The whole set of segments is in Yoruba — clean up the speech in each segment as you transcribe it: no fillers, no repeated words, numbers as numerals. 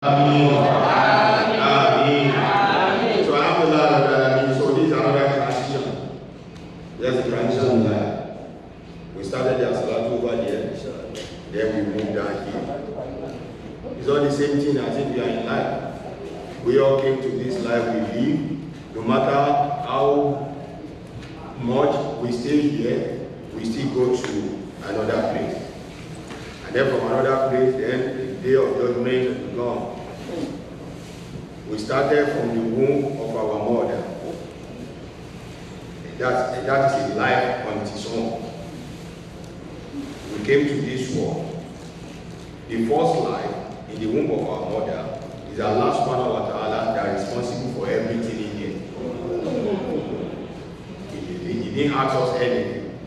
Amen. Amen. So alhamdulillah, so this is another transition. There's a transition life. We started the Salatu over there, then we moved down here. It's all the same thing as if we are in life. We all came to this life we live. No matter how much we stay here, we still go to another place. And then from another place, then the day of judgment will come. We started from the womb of our mother. That is a life on its own. We came to this world. The first life in the womb of our mother is Allah subhanahu wa ta'ala that is responsible for everything in here. He didn't ask us anything,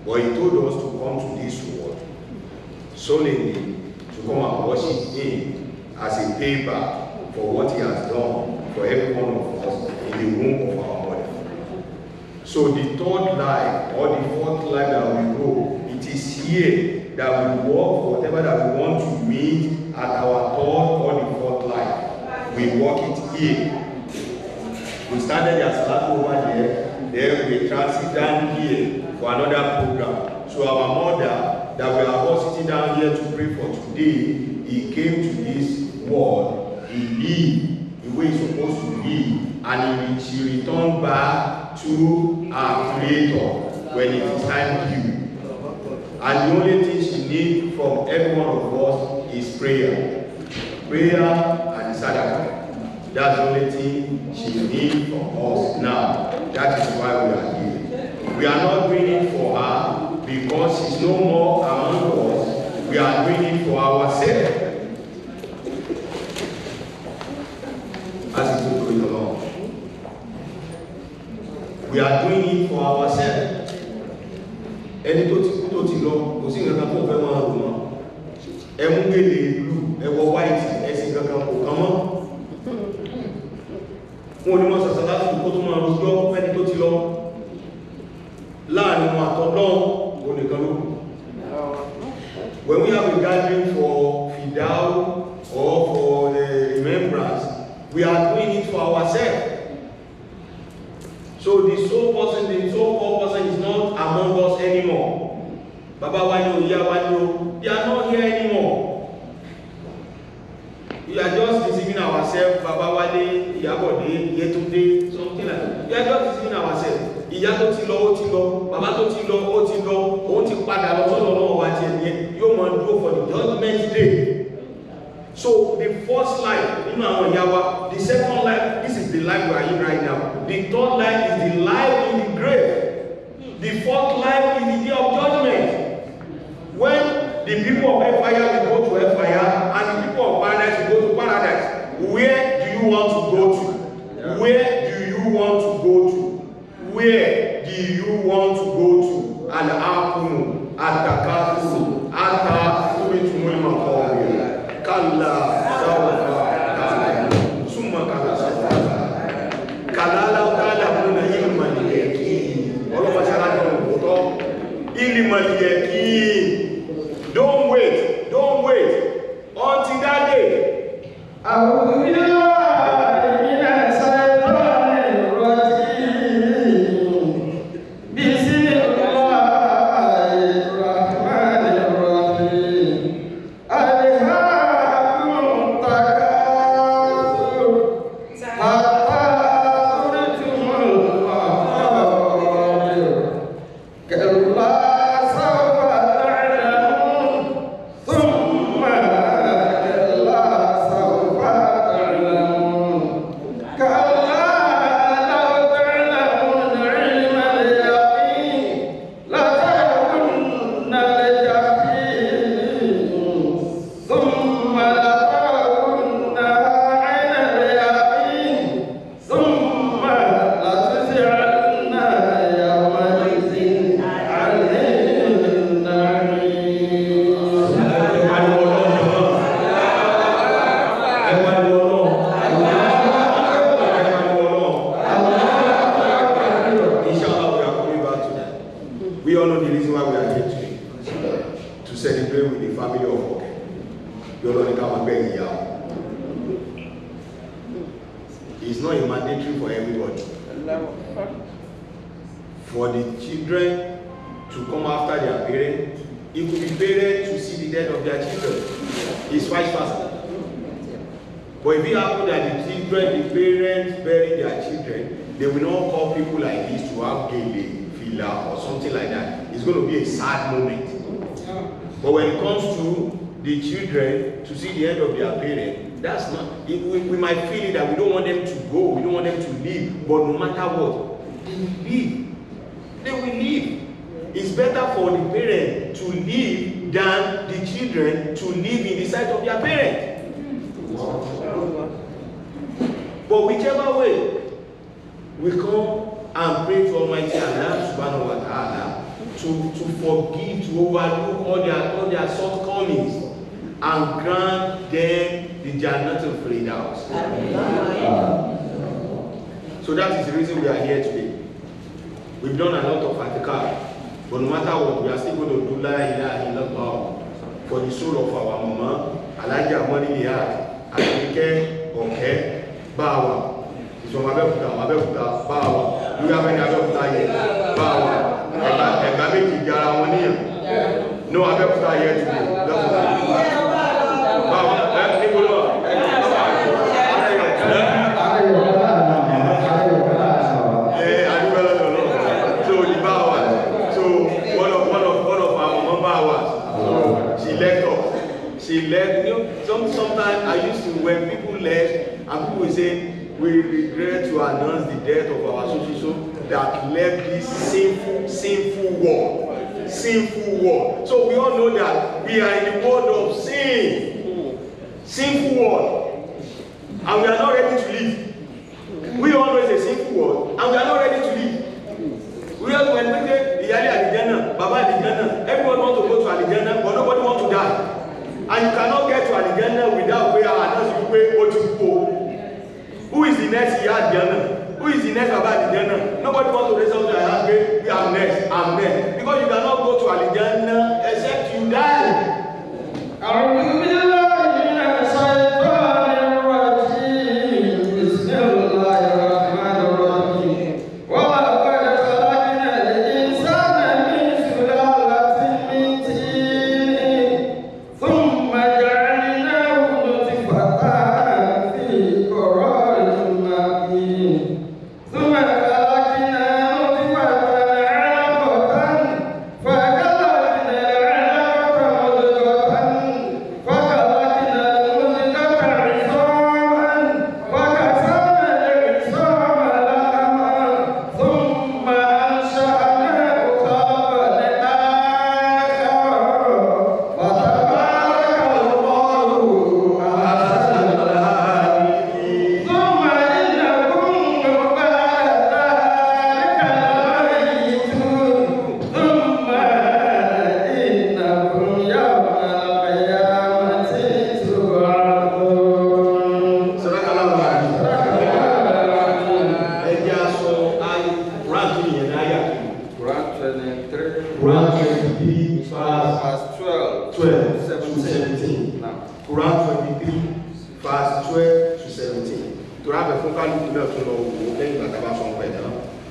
but he told us to come to this world solely to come and worship him as a payback for what he has done for every one of us in the womb of our mother. So the third life or the fourth life that we go, it is here that we work for whatever that we want to meet at our third or the fourth life. We work it here. We started as last over there, then we transit down here for another program. So our mother that we are all sitting down here to pray for today, he came to this world, he lived the way he's supposed to live, and she returned back to our Creator when it is time due. And the only thing she needs from every one of us is prayer. Prayer and sadaqah. That's the only thing she needs from us now. That is why we are here. We are not doing it for her because she's no more among us. We are doing it for ourselves. As it goes along. We are doing it for ourselves. Ẹni tó ti lọ, kò sí nǹkan tó fẹ́ máa rò mọ́. Ẹ mú gèlè blue, ẹ wọ white, ẹ̀sìn kankan kò kàn mọ́. Wọ́n ní wọ́n sàṣà láti kó tó máa rojọ́ ẹni tó ti lọ. Láàrin wọn àtọ́lọ́ onìkan ló kù. When we have a gathering for Fidau or for the remembrance, we are doing it for ourselves. So the so-called person is not among us anymore. Baba Wanyo, Iya Wanyo, they are not here anymore. We are just deceiving ourselves. Baba Wale, Iyabode, Yetunde, something like that. We are just deceiving ourselves. Ìyá tó ti lọ, ó ti lọ. Bàbá tó ti lọ, ó ti lọ. Òun ti padà lọ sọ́dọ̀ Ọlọ́run wa tiẹ̀ nìyẹn. Yóò máa dúró for the judgment day. So the first life, the second life, this is the life we are in right now. The third life is the life in the grave. The fourth life is the day of judgment. When the people of hellfire will go to hellfire and the people of paradise will go to paradise. Where do you want to go to? Where do you want to go to? Where do you want to go to? Al-Aqunu, Al-Takassu, Al-Takassu, Kalla Sawfa Summa Kalla Sawfa Kalala Kala Muna Ilman Yaki. All of us are going to Ilman Yaki. Don't wait until that day. Wow. It's not a mandatory for everybody. For the children to come after their parents, it could be parents to see the death of their children. It's vice versa. But if it happens that the children, the parents bury their children, they will not call people like this to have Agbeke Fidau or something like that. It's going to be a sad moment. But when it comes to the children to see the end of their parents, that's not. We might feel it that we don't want them to go, we don't want them to leave, but no matter what, they will leave. They will leave. It's better for the parents to leave than the children to live in the sight of their parents. But whichever way, we come and pray to Almighty Allah subhanahu wa ta'ala to forgive, to overlook all their shortcomings and grant them the Jannatul Firdaus. So that is the reason we are here today. We've done a lot of atikar, but no matter what, we are still going to do La ilaha illallah for the soul of our mama, Moriliat Agbeke Oke Bawa. It's from Abeokuta Bawa. Do you have any Abeokuta here? Bawa. Agbeke Oke. No Abeokuta here today. Bawa. She left. You know, sometimes I used to, when people left, and people will say, we regret to announce the death of our so that left this sinful world. Sinful world. So we all know that we are in the world of sin. Sinful world. And we are not ready to leave. We all know it's a sinful world, and we are not ready to leave. We all, when we say, Iyali Alijana, Baba Alijana, everyone wants to go to Alijana, but nobody wants to die. And you cannot get to Alijana without prayer and who is the next Alijana? Who is the next Baba Alijana? Nobody wants to raise up their hand, we are next, I'm next. Because you cannot go to Alijana except you die.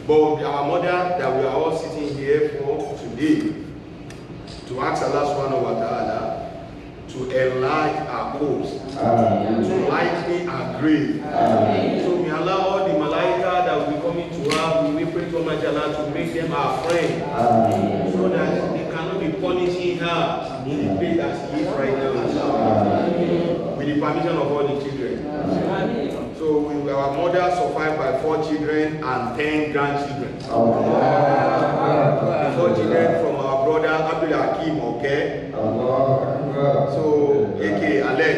But our mother that we are all sitting here for today, to ask Allah subhanahu wa ta'ala to enlarge our hopes, to lighten our grave. So we allow all the malaika that will be coming to her, we pray to Almighty Allah to make them our friend, so that they cannot be punishing her in the place that she is right now, with the permission of all the children. So our mother survived by 4 children and 10 grandchildren. 4 children from our brother Agbeke Oke. So Eke Alex.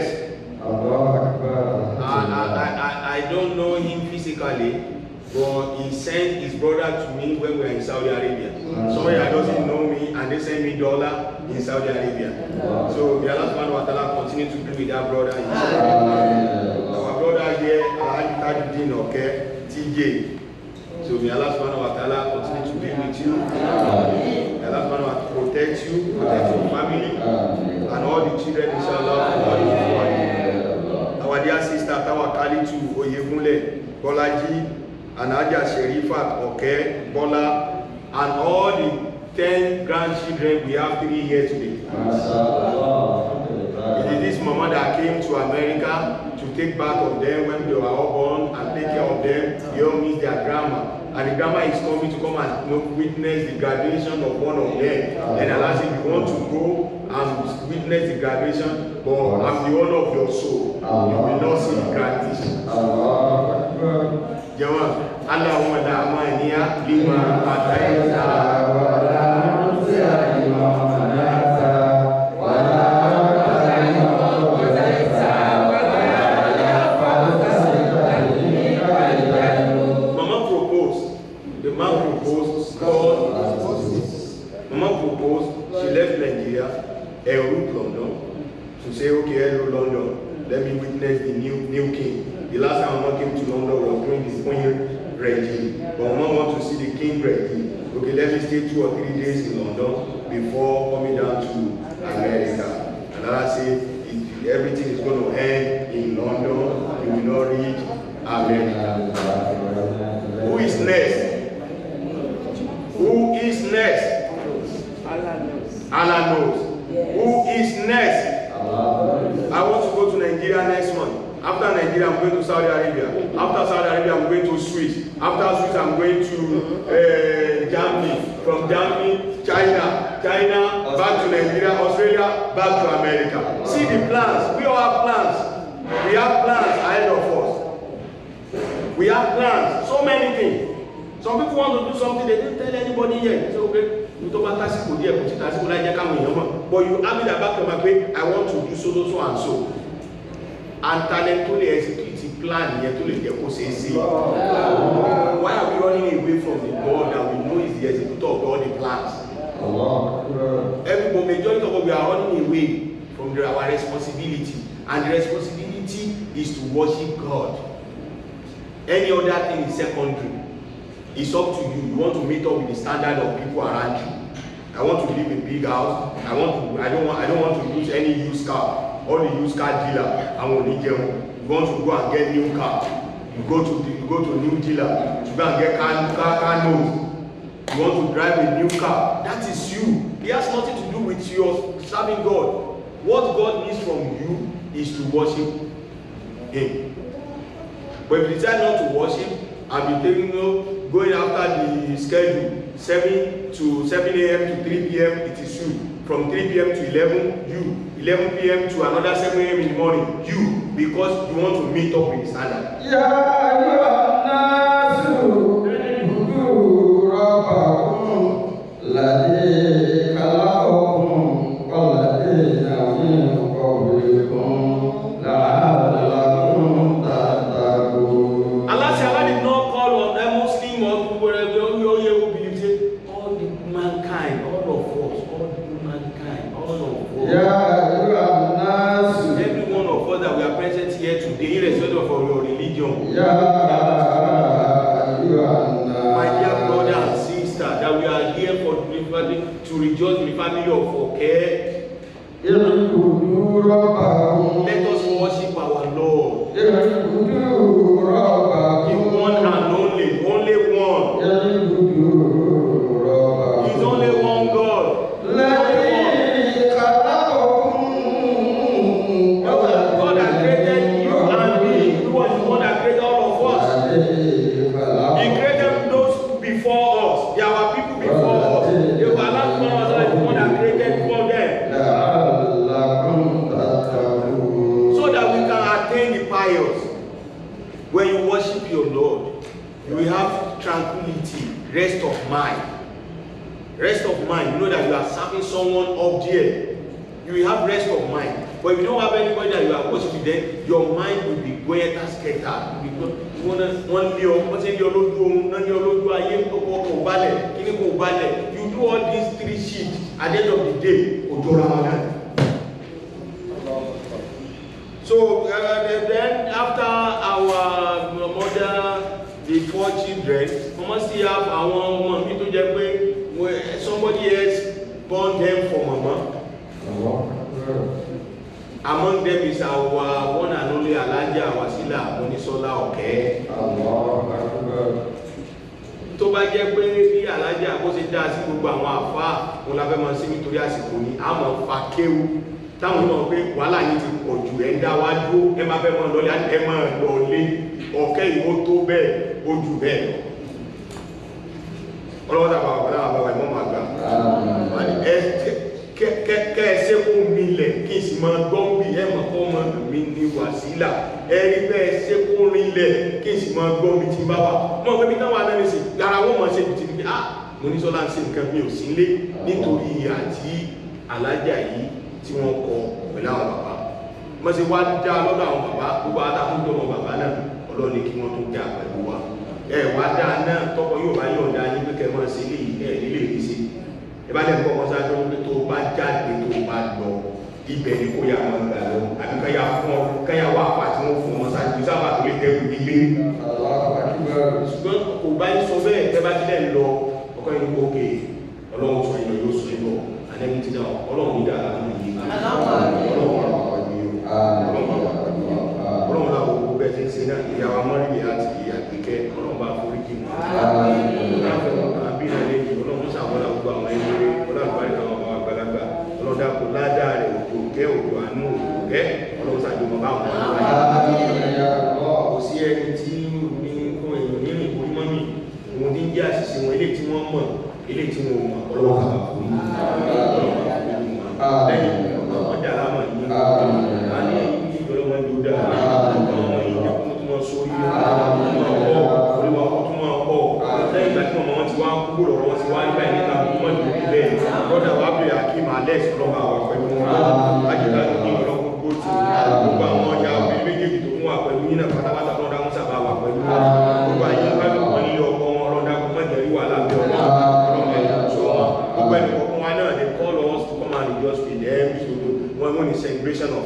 I don't know him physically, but he sent his brother to me when we were in Saudi Arabia. Somebody that doesn't know me and they send me $1 in Saudi Arabia. So may Allah subhanahu wa ta'ala continue to be with that brother in Saudi Arabia. Our brother here, Agbeke Oke TJ. So may Allah subhanahu wa ta'ala continue to be with you. May Allah subhanahu wa ta'ala protect you, protect your family, and all the children, inshallah, and all the family. Our dear sister Tawakalitu Oyegunle, Bolaji, and Aja Sherifat Oke, Bola, and all the 10 grandchildren we have 3 here today. It is this mama that came to America to take back of them when they were all born and take care of them. They all miss their grandma. And the grandma is coming to come and witness the graduation of one of them. And Allah said, you want to go and witness the graduation, but I'm the owner of your soul. You will not see the graduation. Allahumma da'amaniya lima ataita wa la nusya lima manata wa la ta'ima wa taita wa la yafa'u. Mama proposed. The man proposed. Mama proposed. She left Nigeria and route London to say, okay, hello London, let me witness the new king. The last time Mama came to London was during the Queen regime, but Mama wants to see the king regime. Okay, let me stay 2 or 3 days in London before coming down to America. And I say, everything is going to end in London, you will not reach America. Who is next? Who is next? Allah knows. Who is next? I want to go to Nigeria next month. After Nigeria, I'm going to Saudi Arabia. After Saudi Arabia, I'm going to Swiss. After Swiss, I'm going to Germany. From Germany, China, back to Nigeria, Australia, back to America. See the plans. We all have plans. We have plans ahead of us. We have plans. So many things. Some people want to do something, they didn't tell anybody yet. So, okay, but you have it back to my way, I want to do so and so. And talent to the executive plan here to the say. Why are we running away from the God that we know is the executor of all the plans? Every majority of us, we are running away from our responsibility, and the responsibility is to worship God. Any other thing is secondary. It's up to you. You want to meet up with the standard of people around you. I want to live in a big house. I don't want to use any used car. All the used car dealer, I want to get. You want to go and get new car. You go to new dealer to go and get car notes. You want to drive a new car. That is you. It has nothing to do with your serving God. What God needs from you is to worship Him. But if you decide not to worship and be taking going after the schedule 7 a.m. to 3 p.m. it is you. From 3 p.m. to 11, you. 11 p.m. to another 7 a.m. in the morning, you. Because you want to meet up with the standard. To rejoice with the family of Oke. Let us worship our Lord. The one and only one. He's only one God. God that created you and me. He was the one that created all of us. He created those before us. There were people before us. When you worship your Lord, you will have tranquility, rest of mind. Rest of mind. You know that you are serving someone up there. You will have rest of mind. But if you don't have anybody that you are worshiping, then your mind will be going scattered. You do all these 3 shit at the end of the day. So then after our mother, the 4 children, we must see have our mommy to just where somebody else born them for mama. Among them is our one and only Alaja Wasila Mọ́nísọ́lá Òkè. Tó bá jẹ́ pé bí alájà bó ṣe dá sí gbogbo àwọn àfáà wọn la fẹ́ mọ sí nítorí àsìkò ní àmọ́ fa kéwú táwọn náà pé wàhálà yìí ti pọ̀ jù ẹ̀ ń dá wá dúró ẹ máa fẹ́ mọ lọlé ẹ máa lọlé Òkè ìwó tó bẹ́ẹ̀ ó jù bẹ́ẹ̀ lọ. Ọlọ́wọ́ tàbí àwọn àbáwá ìmọ̀ máa gbà. Kẹ́ ẹ ṣe kó milẹ̀ kí n sì máa gbọ́ bí ẹ mọ̀ kọ́ mọ́ mi ní wàsílà ẹ̀rí bẹ́ẹ̀ ṣe kó rinlẹ̀ kí n sì máa gbọ́ bí ti bá wà. Mọ̀ pé bí táwọn anáni sì dára wọ́n mọ̀ ṣe bí ti ní Mọ́nísọ́lá ń ṣe nǹkan mi ò sí lé nítorí àti alájà yìí tí wọ́n kọ pẹ̀lú àwọn bàbá. Mo ṣe wá dá lọ́dọ̀ àwọn bàbá gbogbo adágúndọ̀ ọmọ bàbá náà ọlọ́ni kí wọ́n tó dá pẹ̀lú wa. Ẹ wá dá náà tọkọ yóò bá yọ̀ǹda yín pé kẹ́ mọ́ sí ilé nílé rí sí. Ìbálẹ̀ ń bọ́ ọmọ sáájú pé tó bá jáde tó bá lọ ibẹ̀ ni kó yà máa gbà lọ àbí káyà fún ọ káyà wà pà tí wọ́n fún ọmọ sáájú sábà tó lè tẹ́kù nílé. Ṣùgbọ́n kò bá yín sọ bẹ́ẹ̀ tẹ́ bá tilẹ̀ lọ ọkọ yín kó ké Ọlọ́run sọ yín yóò sọ yín bọ̀ àlẹ́bí ti dá Ọlọ́run ní dáa láti yí Ọlọ́run láwọn gbogbo bẹ́ẹ̀ ti ń ṣe náà ìyàwó Moriliat Agbeke Ọlọ́run bá forí kí wọn. Sàmúlà gbogbo àwọn ẹgbẹ́ ọlọ́run àwọn ọmọ àgbàlagbà ọlọ́dà kò ládàá rẹ̀ òjò kẹ́ òjò àánú òjò kẹ́ ọlọ́run sàjọmọ̀ bá wọn. Kò sí ẹni tí ní kọ́ èèyàn nínú ìkórìmọ́ mi òun ní jẹ́ àṣìṣe wọn eléyìí tí wọ́n mọ̀ eléyìí tí wọ́n mọ̀ ọlọ́run kà fún mi. Lẹ́yìn ọ̀pọ̀ dàrá mọ̀ ní àní ìjọlọ́wọ́ ní ó dára àwọn ìjẹkùn tí wọ́n sórí lẹ́yìn ìgbà tí wọ́n ti wá kúrò lọ́wọ́ sí wá nígbà ìníta mọ́ ní òkú bẹ́ẹ̀ lọ́dà wá bèèrè àkíma alex lọ́wọ́ àwọn pẹ̀lú wọn lájẹ̀dá ní ọlọ́pọ̀ gbòtì gbogbo àwọn ọjà obìnrin méjèèjì tó fún wa pẹ̀lú yínà pátápátá lọ́dà wọn sábà wà pẹ̀lú wọn gbogbo àyè pẹ̀lú wọn nílé ọkọ wọn lọ́dà mọ́jẹ̀rí wà lábẹ́ ọlọ́run gbogbo ẹni kọ̀ọ̀kan wa náà they call us to come and just be there when the celebration of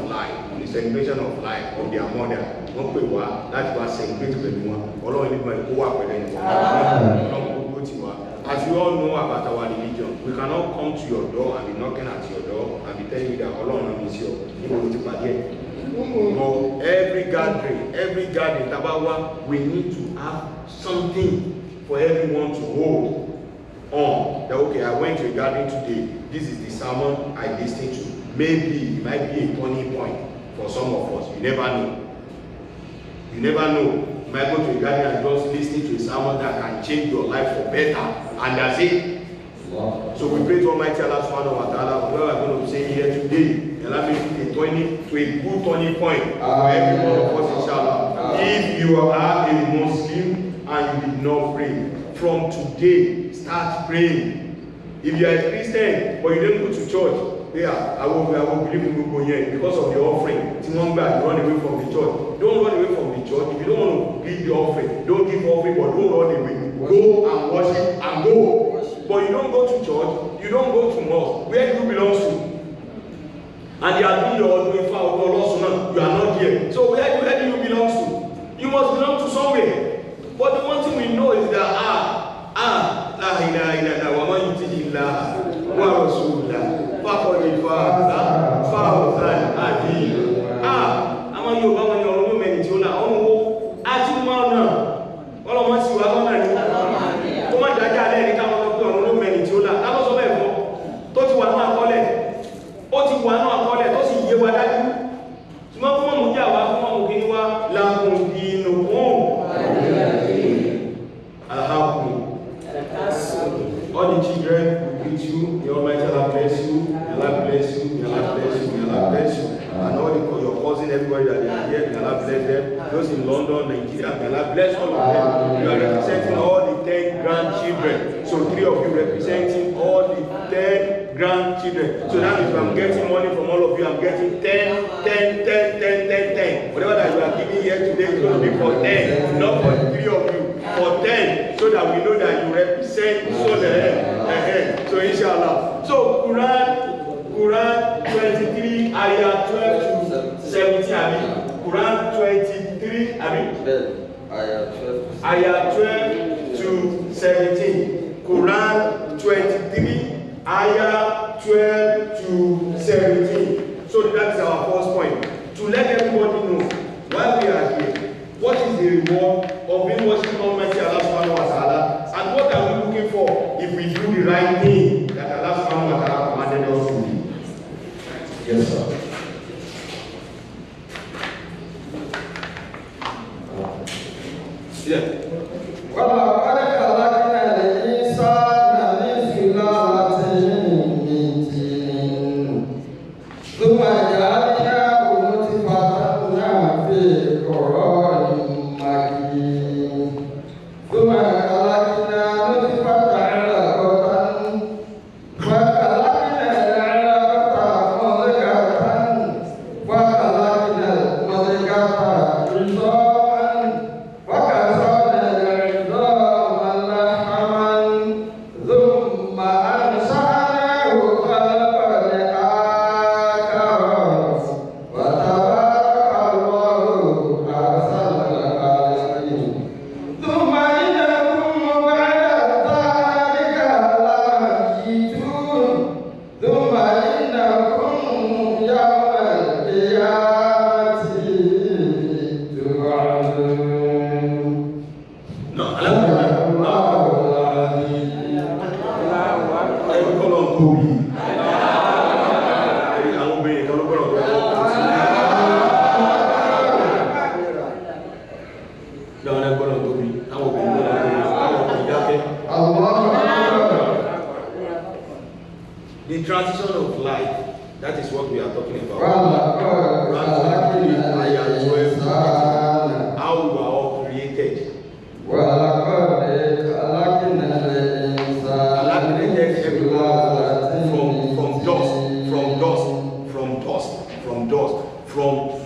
life of their mother wọ́n pè wá láti wá celebrate pẹ̀lú wọn ọlọ́run nígbà ìkó wà pẹ̀lú ẹni as you all know about our religion we cannot come to your door and be knocking at your door and be telling you that ọlọ́run is your níbo ti pàdé but every gathering tabawa we need to have something for everyone to hold on that okay I went to a gathering today this is the sermon I listened to maybe it might be a turning point for some of us you never know. You might go to a gathering and just listen to a sermon that can change your life for better, and that's it. Wow. So we pray to Almighty Allah subhanahu wa ta'ala, what we are going to say here today, and let me put a good turning point for every one of us, inshallah. If you are a Muslim and you did not pray, from today, start praying. If you are a Christian, but you didn't go to church, yeah, I will believe in Google here because of the offering. You run away from the church. Don't run away from the church. If you don't want to give the offering, don't give offering, but don't run away. Go and worship and go. But you don't go to church, you don't go to mosque. Where do you belong to? And you are doing your doing for you are not here. So where do you belong to? You must belong to somewhere. But the one thing we know is that la ilaha illallah wa man yuti illah wa rasulah faqad fawzan adil. Àwọn Yorùbá wọn ni ọ̀rọ̀ ló mẹ́rin tí ó là ọ̀run wo àti mọ́ náà ọlọ́mọ sí wa lọ́nà ní kó má dájá alẹ́ ní káwọn ọlọ́pẹ́ ọ̀run ló mẹ́rin tí ó là lálọ́sọ bẹ́ẹ̀ fún tó ti wà náà kọ́lẹ̀ tó sì yé wa dájú ṣùgbọ́n fún mọ̀mú jà wá fún mọ̀mú kí ní wá lágùn inú fún alhamdulillah. All the children will greet you. The Almighty Allah bless you. May Allah bless you. May Allah bless you. May Allah bless you. And all your cousins, everybody that they are here, may Allah bless them. Those in London, Nigeria, may Allah bless all of them. You are representing all the 10 grandchildren. So 3 of you representing all the 10 grandchildren. So that means I'm getting money from all of you. I'm getting 10. Whatever that you are giving here today is going to be for 10, not for 3 of you. For 10, so that we know that you represent so the ahead. So inshallah. So Quran 23, ayah 12 to 17. Quran 23, ayah 12 to 17. Quran 23, ayah 12 to 17. So that is our first point. To let everybody know why we are here. the reward of being worshiping Almighty Allah subhanahu wa ta'ala? And what are we looking for if we do the right thing that Allah subhanahu wa ta'ala commanded us to do? Yes, sir. Yeah. The transition of life, that is what we are talking about. How we are all created. Allah created everyone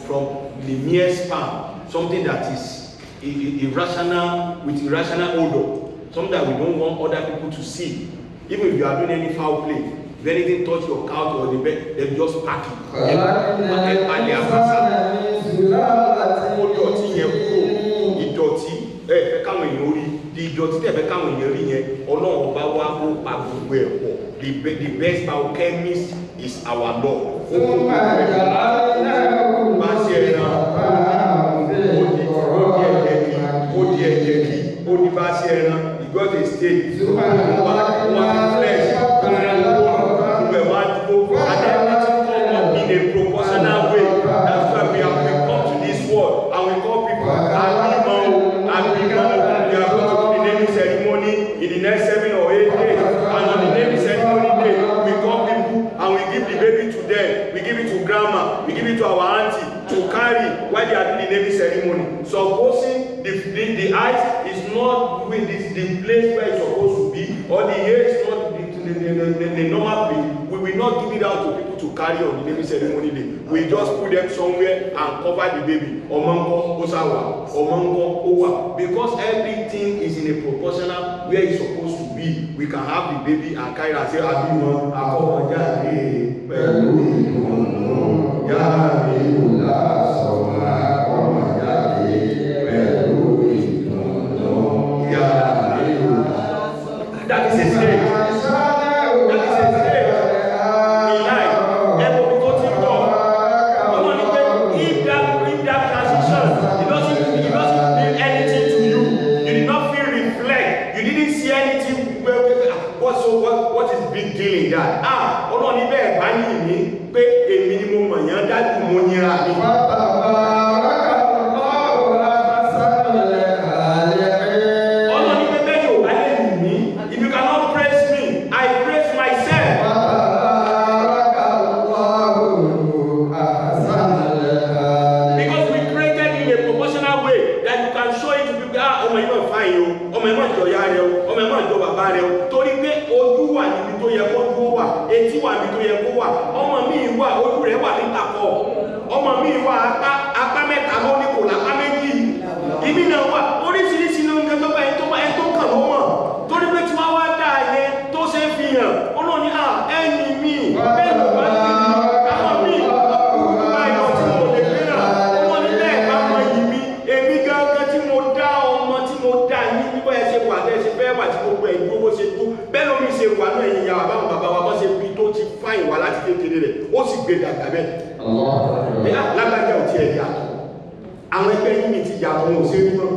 from the mere sperm, something that is irrational, with irrational odor, something that we don't want other people to see. Even if you are doing any foul play, if anything touch your couch or the bed, they just pack it. The best biochemist is our Lord. He got a state. One flesh. In a proportional way. That's why we come to this world and we call people we are going to the naming ceremony in the next 7 or 8 days. And on the naming ceremony day, we call people and we give the baby to them. We give it to grandma, we give it to our auntie to carry while they are doing the naming ceremony. Supposing the eyes is not with the place where it's supposed to be, or the ear is not the normal place, we will not give it out to people to carry on the naming ceremony day. We just put them somewhere and cover the baby. Omango, Osawa, Omango, Owa. Because everything is in a proportional where it's supposed to be. We can have the baby and carry and say, Abimon, Akoma, Jade, Peru, Yahweh, Soma, Koma, Jade, Peru, Yahweh. That is a stage. Àwọn ẹgbẹ́ yìí ti yàtọ̀ wọn ò ṣe é mọ́.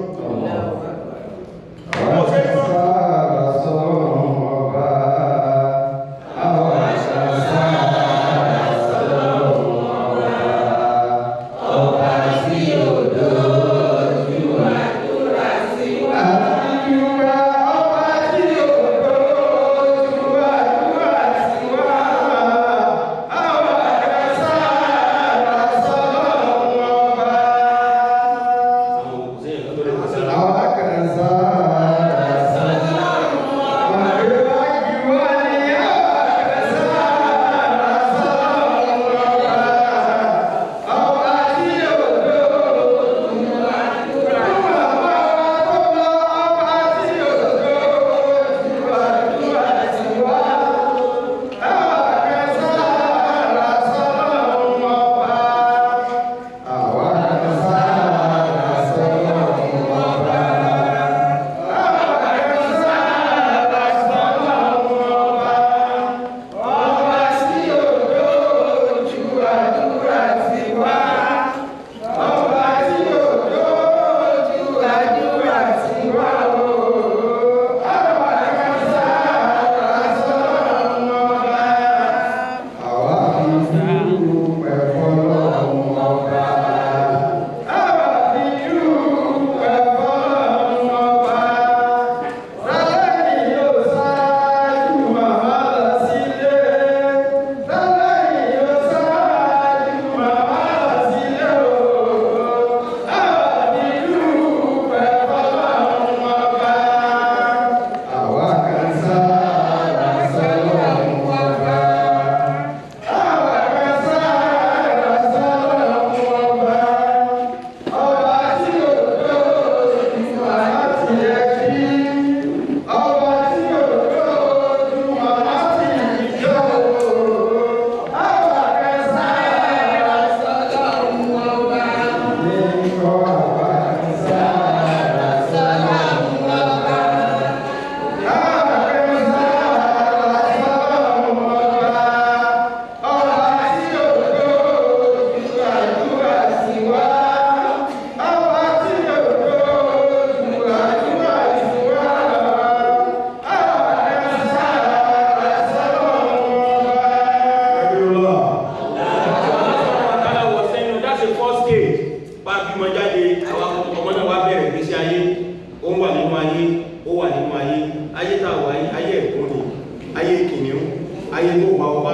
ayé tó wà ọba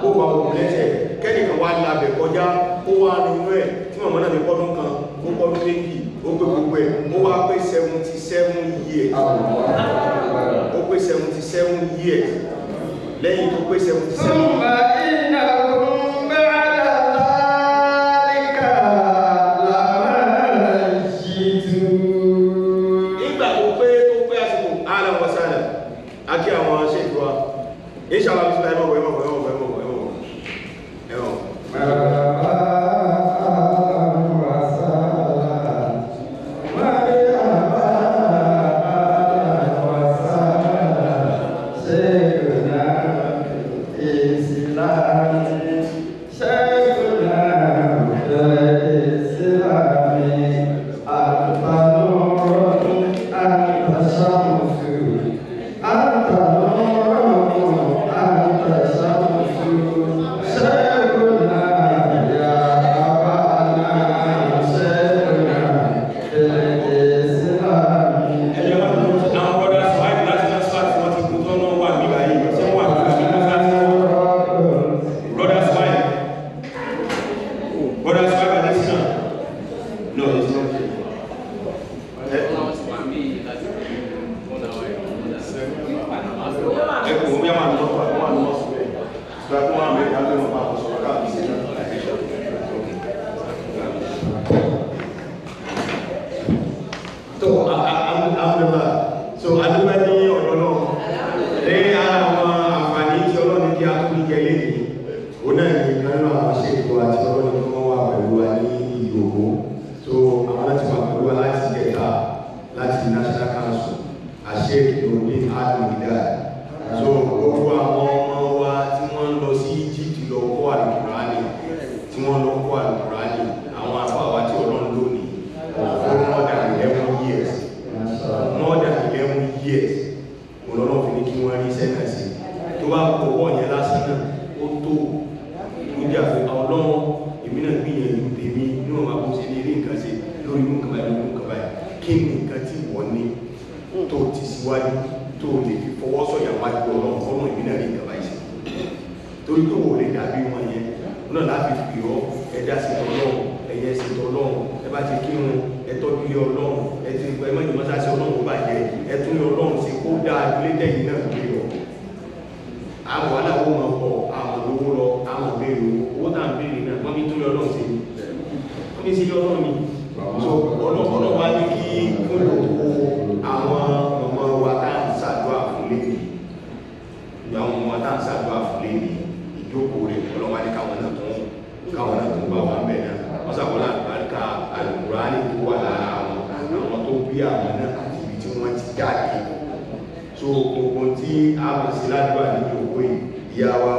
ó wà òkú lẹ́sẹ̀ kẹ́nìkan wá labẹ̀ kọjá ó wá nínú ẹ̀ tí màmá náà ní kọ́dún kan ó kọ́dún méjì ó pé gbogbo ẹ̀ ó wá pé 77 years ó pé 77 years lẹ́yìn tó pé 77 Aqui é uma gente boa. Deixa lá no cinema,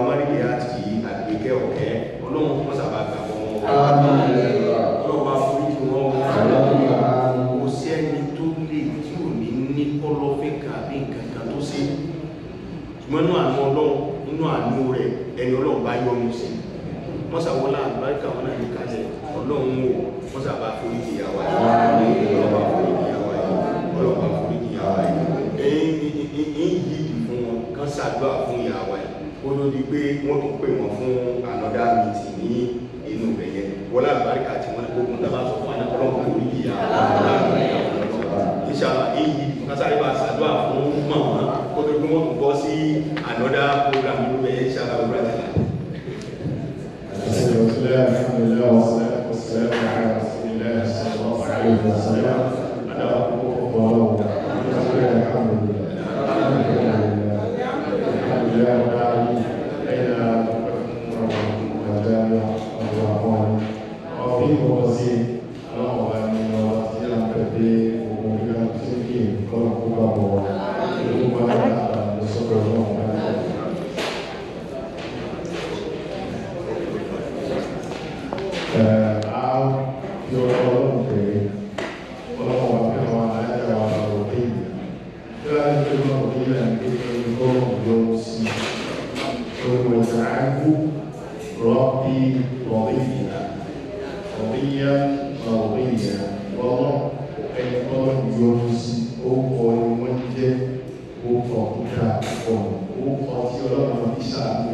Moriliat Agbeke Oke, Ọlọ́run fún sábà gbàgbọ́ wọn. Kò sí ẹni tó lè tí ò ní kọ́lọ́fín kàbí nǹkan kan tó sí. Ṣùgbọ́n nínú àánú Ọlọ́run, nínú àánú rẹ̀, ẹni Ọlọ́run bá yọ́nú sí. Wọ́n sàwọ́lá àlùbáríkà wọn náà ní kalẹ̀. Ọlọ́run wò, wọ́n sábà forí ìyàwó yìí. Ọlọ́run bá forí ìyàwó yìí. Èyí fún wọn kan ṣàdúrà fún ìyàwó yìí. Ó ló di pé wọ́n tún pè wọ́n fún another meeting ní inú ìbẹ̀yẹ wọlé àlùbáríkà tí wọ́n ní gbogbo tàbá sọ fún àná ọlọ́run lórí ìyá ìṣàlá èyí kásáré bá ṣàdúrà fún màmá ó tó gbé wọ́n tún bọ́ sí another program nínú ìbẹ̀yẹ ìṣàlá òwúrọ̀ àtìlá. Ó kọ̀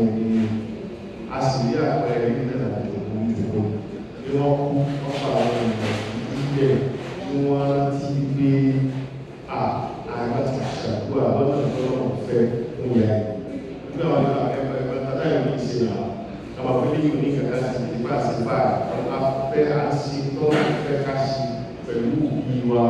wípé àwọn ti ṣàkóso àwọn ọ̀dọ́ fẹ́ fún ìyá ẹ̀. Nígbà wọn ní ẹgbẹ́ tàbí ìlú ìṣe náà, àwọn abẹ́lé yìí ní kàkà sí ìpá sí fà, afẹ́ àṣì tó fẹ́ ká sí pẹ̀lú ìwà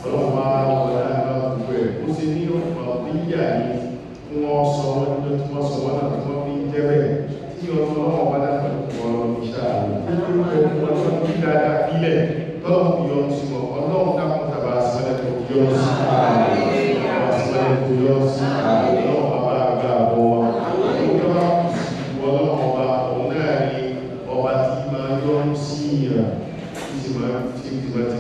ọlọ́wọ́ wọlé àgbàgbọ́ ẹ̀. Ó ṣe ní ọ̀pọ̀ níyà ní wọ́n sọ wọ́n tó tí wọ́n sọ wọ́n náà tí wọ́n fi ń jẹ́ bẹ́ẹ̀ tí ọ̀tọ̀ náà wọ́n dá pẹ̀lú ọ̀rọ̀ ìṣà ọlọ́run ní dáadáa ilẹ̀ tọ́lọ́run fi yọ sí wọn ọlọ́run dákun tàbá sílẹ̀ tó yọ sí sílẹ̀ tó yọ sí ọlọ́run bàbá àgbà àbọ̀ wọn ọlọ́run ọba òun náà ní ọba tí máa yọ sí ìyà tí sì máa ti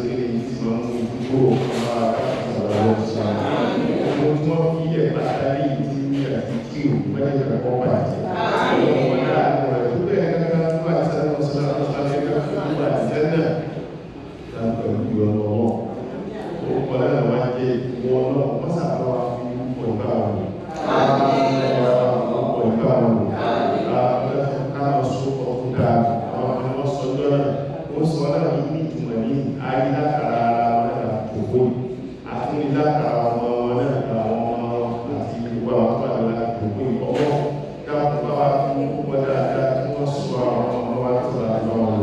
kéde tí máa mú ìdúró ọba àgbà àbọ̀ sí àwọn tí wọ́n fi yẹ pàtàkì ìdí ní àti kí o mẹ́jẹ̀ kẹ́kọ̀ọ́ pàtàkì ọlọ́run náà rẹ̀ tó bẹ́ẹ̀ kankan tó àti sáré ọ̀sán àti sáré àti jẹ́nà pẹ̀lú ìyọ̀nà wọn. Ó kọ́ lẹ́nà wá jẹ́ ìwọ̀n náà wọ́n sàbá wá fi pọ̀ ìgbà wọn. Pọ̀ ìgbà wọn. Káwọn sọ ọkùn dáa, àwọn ọmọ sọjọ́ náà, ó sọ náà ní ìtumọ̀ ní ayé látara ara wọn náà òkú. Àti ní látara ọmọ wọn náà àwọn ọmọ àti ìwà wọn pàdé láti òkú ìkọ́wọ́. Káwọn bá wá fún púpọ̀ dáadáa tí wọ́n sọ àwọn ọmọ wa tó láti lọ wọn.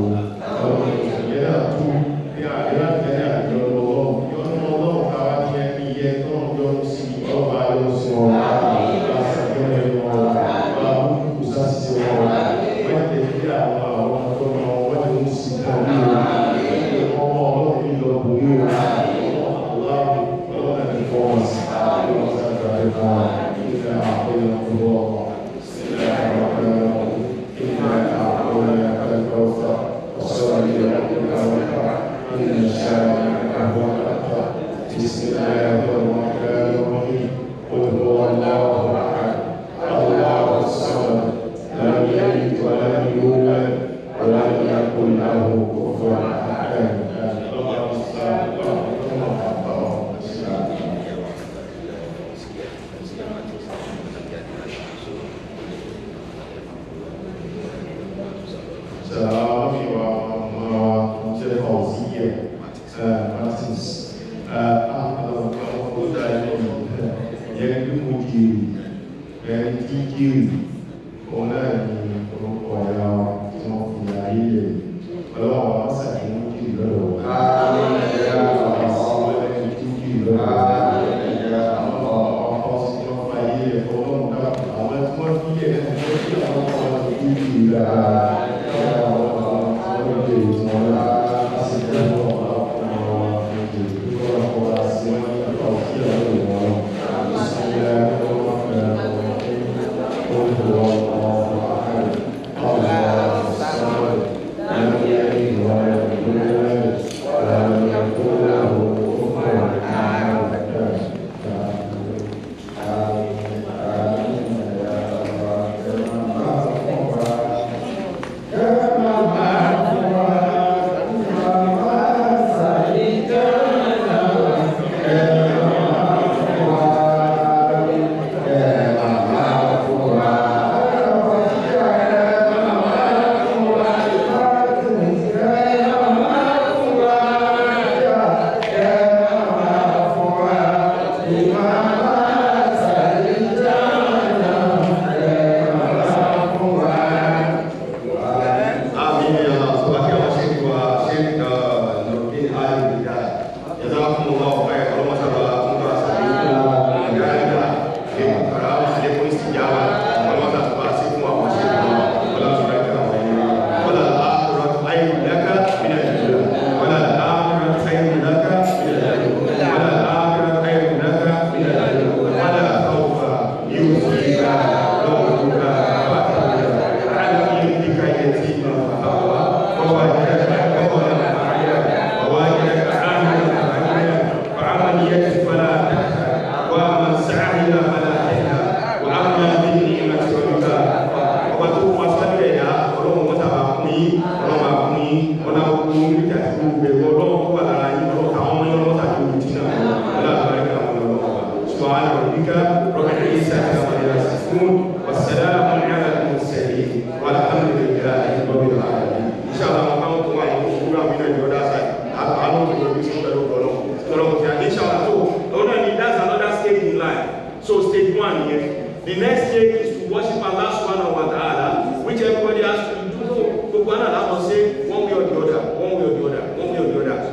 So stage 1 here. The next stage is to worship Allah subhanahu wa ta'ala, which everybody has to do. But one must say one way or the other, one way or the other, one way or the other.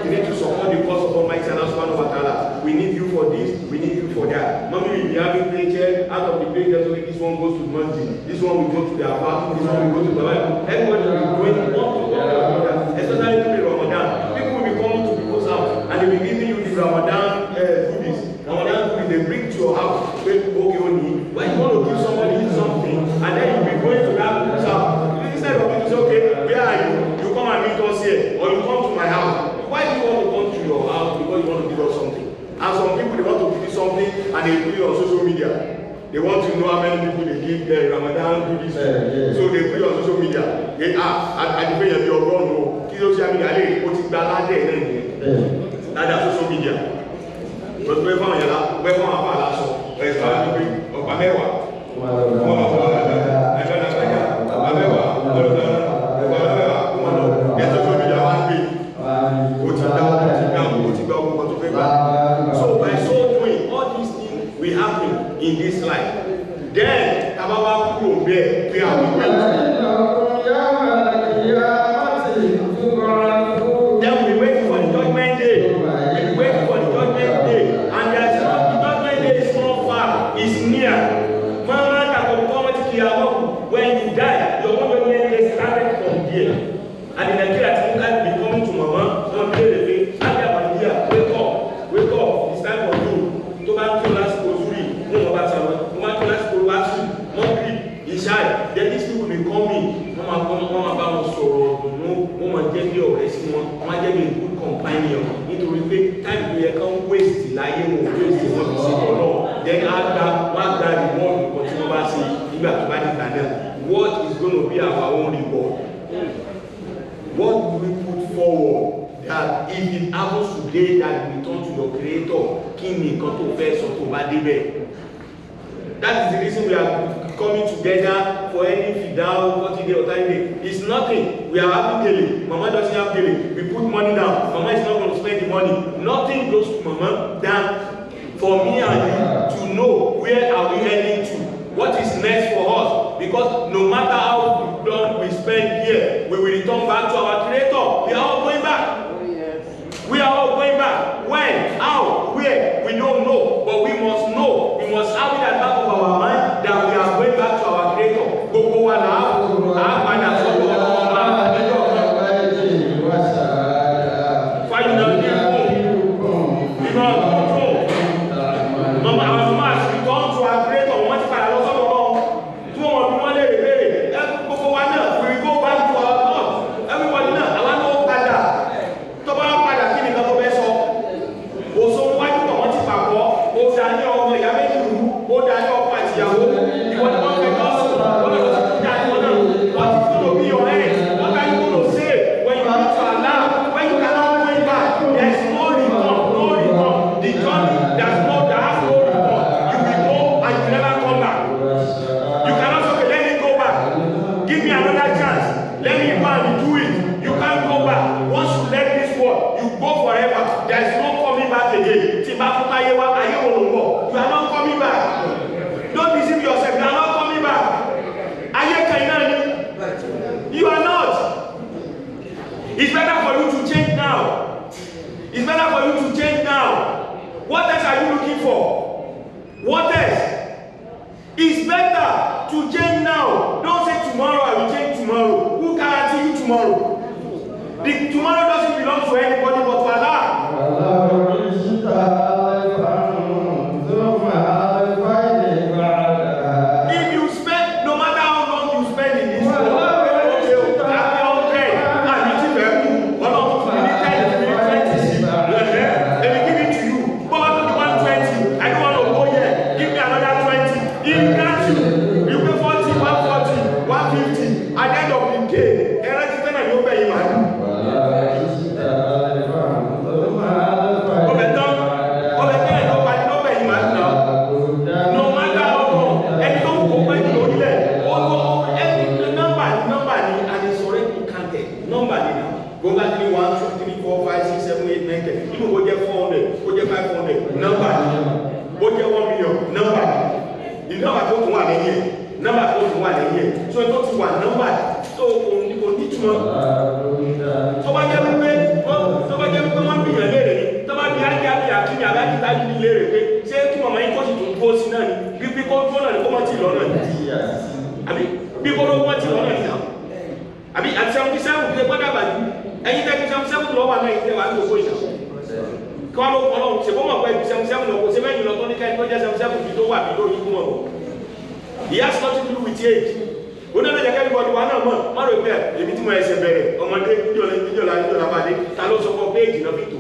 You need to support the cause of Almighty Allah subhanahu wa ta'ala. We need you for this, we need you for that. Mommy will be having paycheck, out of the paycheck, this one goes to Monday, this one will go to the apartment, this one will go to the Bible. Everybody will be going to one to the other, especially during Ramadan. People will be coming to people's house and they will be giving you the Ramadan goodies. Ramadan goodies they bring to your house. Why you want to give somebody something and then you'll be going to that people's house? Instead of you to say, okay, where are you? You come and meet us here, or you come to my house. Why do you want to come to your house? Because you want to give us something. And some people, they want to give you something and they put it on social media. They want to know how many people they give the Ramadan goodies. So they put it on social media. They I depend on your run. Social media, they put it back there. That's social media. But where found you that? Where found our last one? Where's our degree? Of Amewa. So by so doing, all these things will happen in this life. Then, Ababa Kube, we are then we wait for the judgment day. We wait for the judgment day. And there's not, the judgment day is not far, it's near. When you die, your own judgment day started from here. And in Nigeria, you can be coming to Mama, so play the faith, wake up, it's time for you. To back to last Ozuri, no more Batsama, no matter last Ozuri, no grip, inside. Then these people will be coming, Mama Bama Soro, no one get your rest, one get a good companion. Need to repeat time to come waste, lying, waste, what you see or no. Then after one guy, the more you continue to see, you have to buy the channel. What is going to be our own reward? What do we put forward that if it happens today that you return to your creator, King Koto first or to that is the reason we are coming together for any Fidau, 40 day or 30 day. It's nothing. We are having daily. Mama doesn't have daily. We put money down. Mama is not going to spend the money. Nothing goes to Mama than for me and you to know where are we heading to. What is next for us? Because no matter how long we spend here, we will return back to our creator. We are all going back. Oh, yes. We are all going back. When? How? Where? We don't know. But we must know. We must have it at the back of our mind that we are going back to our creator. Go one out. It's better for you to change now. It's better for you to change now. What else are you looking for? What else? It's better to change now. Don't say tomorrow I will change tomorrow. Who guarantee you tomorrow? The tomorrow doesn't belong to anybody but to Allah. If you spend, no matter how long you spend in this world, at the end of the day, everything I know by you. wà nọ́mbà tó kò ní túmọ̀. Tó bá jẹ́ wípé wọ́n bìyàn léèrè ni, tó bá bí ájá bí àkíní àbájíta yìí léèrè pé ṣé kí mọ̀mọ́ yín kó sì tún kó sí náà ni bí kó tó náà ni kó mọ̀ tí lọ́nà ni. Àbí bí kó ló mọ̀ tí lọ́nà ni náà. Àbí àti 77 lè gbọ́dọ̀ bàjú. Ẹyin tẹ́ 77 lọ́wọ́ àná ìtẹ́ wà ní òkú ìjà. Kí wọ́n ló kọ́ lọ́wọ́ ṣe bọ́mọ̀ pé 77 lọ́wọ́ ṣe mẹ́yìn lọ́tọ́ ní káyìn tó jẹ́ 77 bí tó wà bí lórí ikú mọ̀. He has nothing to do with age. Ó náà lẹ́jẹ̀ kẹ́lí bọ́dí wa náà mọ̀ má rò pé èmi tí mo ẹsẹ̀ bẹ̀rẹ̀ ọmọdé níjọ́lá bàdé ta ló sọ fún péèjì náà fi tò.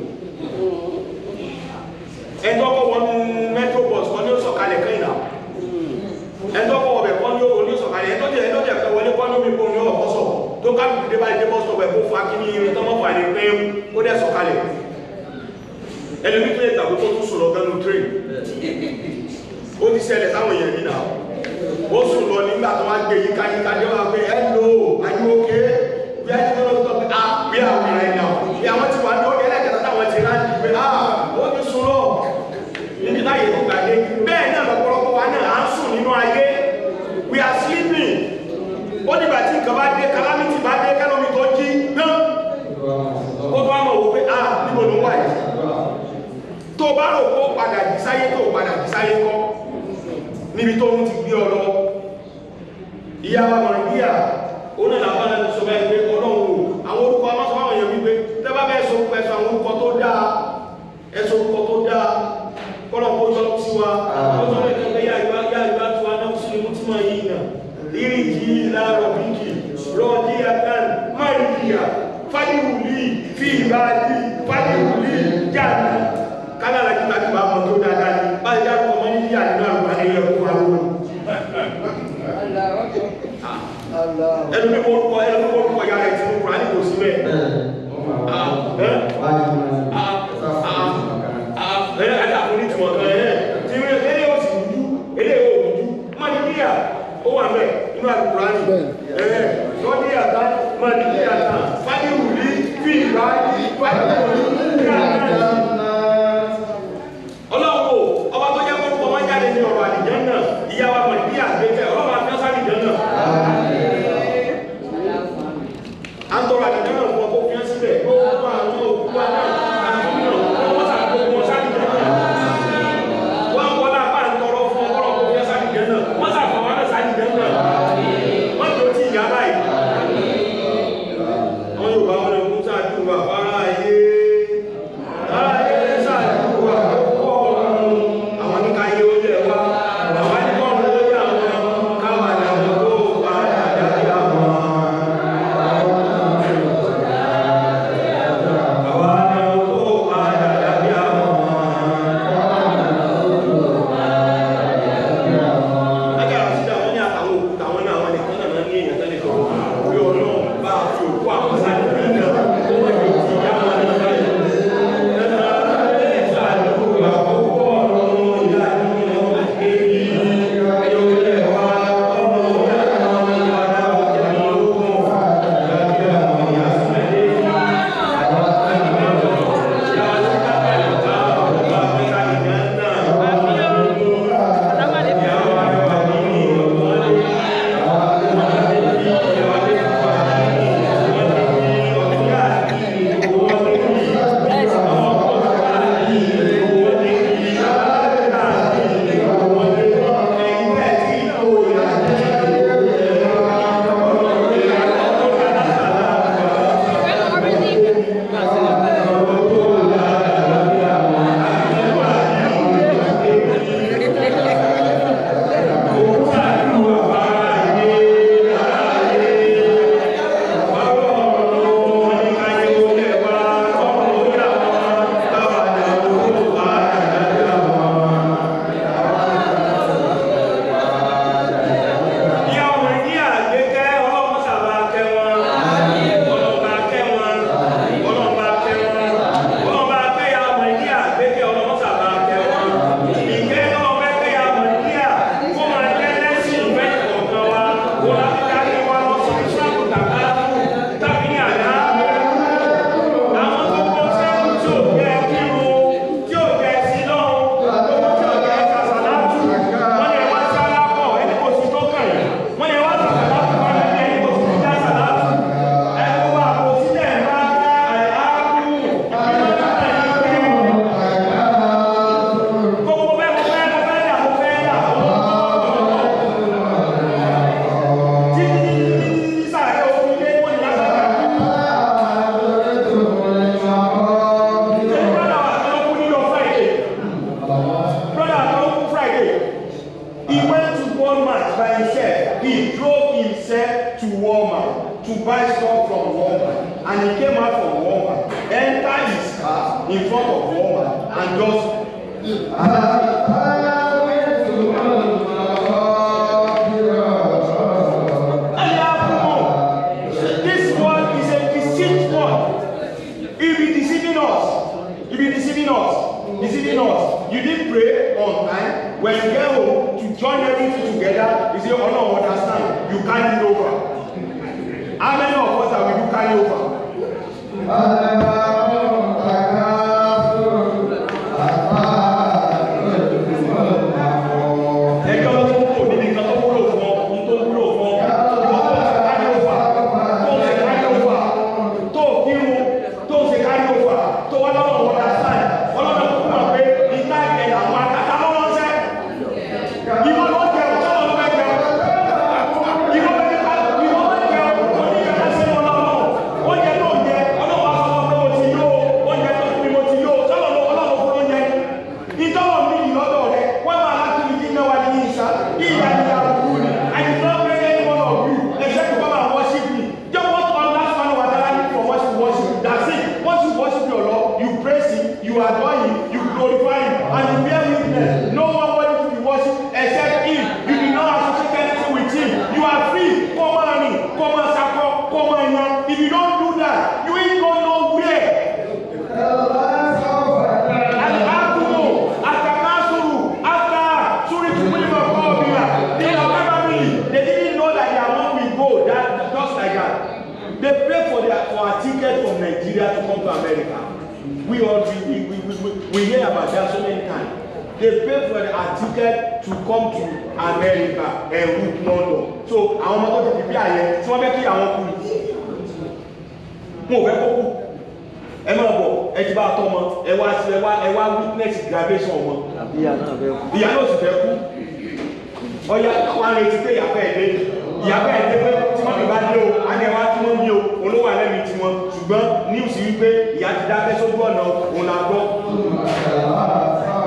Ẹjọ́ kọ́ wọnú metro bus kan ní ó sọ̀kalẹ̀ kẹ́yìn náà. Ẹjọ́ kọ́ wọbẹ̀ kan ní ó sọ̀kalẹ̀ ẹjọ́ jẹ́ pẹ́ wọlé kan ní omi kóun ní ọ̀pọ̀ sọ̀ tó káàkiri dé báyìí dé bọ́ sọ̀bẹ̀ kó fa kí ní irin tọ́mọ́ fà ní pé ó dẹ̀ sọ̀kalẹ̀. Ẹlẹ́bí tó yẹ tàbí kó tún sọ̀rọ̀ ganu train. Ó ti ṣẹlẹ̀ sáwọn èèyàn nínú àwọn. Ó sùn lọ nígbà tó wá gbé yíká jẹ́ wá pé hello, are you okay? Bí a ti mọ́ lọ́tọ́ pé bí àwọn right now. Bí àwọn ti wà ní orí ẹlẹ́kẹ̀ẹ́ta táwọn ti rántí pé ó ti sùn lọ. Níbi táyé tó gbàgbé. Bẹ́ẹ̀ náà lọ́pọ̀lọpọ̀ wa náà à ń sùn nínú ayé. We are sleeping. Ó dìgbà tí nǹkan bá dé, calamity bá dé, kálọ́mì tó jí náà. Ó tó wá mọ̀ wò pé níbo ló wà yìí. Tó bá rò kó padà jí sáyé tó padà jí sáyé kọ́. Níbi tó ń ti gbé ọ lọ. Ìyá wa Moriliat ó náà làbá náà ti sọ bẹ́ẹ̀ pé ọlọ́run o àwọn orúkọ amásọ́ àwọn èèyàn wípé tẹ́bá bẹ́ẹ̀ sọ orúkọ ẹ̀sọ àwọn orúkọ tó dáa ẹ̀sọ orúkọ tó dáa kọ́lọ̀ kó jọ sí wa ó tó lè kẹ́kẹ́ yá ìwá tí wa náà sí imú tí máa yí nà lírí jí láàrọ̀ bíkì rọ́ọ̀dí àtàn máìlìyà fáyìwùlì fi ìbáàdì fáyìwùlì jáde kálàlà kí tàbí bá mọ̀ tó dáadáa ní báyìí dárúkọ mọ́ ní yíyà nínú àrùn ayẹyẹ fún àwọn ẹnu bí orúkọ ya rẹ̀ tí ó kùrá ní kò sí mẹ́ àdàkùn ní ìtumọ̀ kan tí ilé ó sì rújú ilé ó rújú Moriliat ó wà mẹ́ inú àdùkùrá ní lọ́dí àtà Moriliat àtà fáyíwùlí fi ìgbà ọlọ́wọ́ ọba tó jẹ́ kọ́kọ́ wọ́n jáde ní ọ̀rọ̀ àdìjẹ́ náà ìyá wa Moriliat Agbeke ọlọ́wọ́ afẹ́sá àdìjẹ́ náà àtọ̀rọ̀ àdìjẹ́ náà fún ọkọ̀ fíẹ́ sílẹ̀ ó wà àwọn òkú wa náà àti náà wọ́n sàkókò wọn sáàdìjẹ́ náà wọ́n wọ́n lápá ń tọrọ fún ọkọ̀ fíẹ́ sáàdìjẹ́ náà wọ́n sàkókò wọn náà sáàdìjẹ́ náà wọ́n tó ti ìyá báyìí wọ́n yóò bá wọn lè mú sáàdù wà fárá ayé buy stuff from Walmart, and he came out from Walmart, entered his car in front of Walmart, and just this one is a deceived one. He be deceiving us. He be deceiving us. Deceiving us. You didn't pray on time. When you get home to join everything together, you say, oh no, understand. You carry it over. How many of us are we do carry over? We hear about that so many times. They pay for a ticket to come to America and route London. So àwọn ọmọ tó ti bí àyẹ tí wọ́n fẹ́ kí àwọn kú mo fẹ́ kó kú ẹ máa bọ̀ ẹ ti bá tọ́ ọmọ ẹ wá witness graduation ọmọ ìyá náà sì fẹ́ kú ọya wọn retí pé ìyàfẹ́ ẹ̀dẹ́ pé tí wọ́n fi bá dé o a ní ẹwà tí wọ́n ní o olówó alẹ́mì tí wọ́n ṣùgbọ́n news wípé ìyá ti dákẹ́ sójú ọ̀nà òun àgbọ́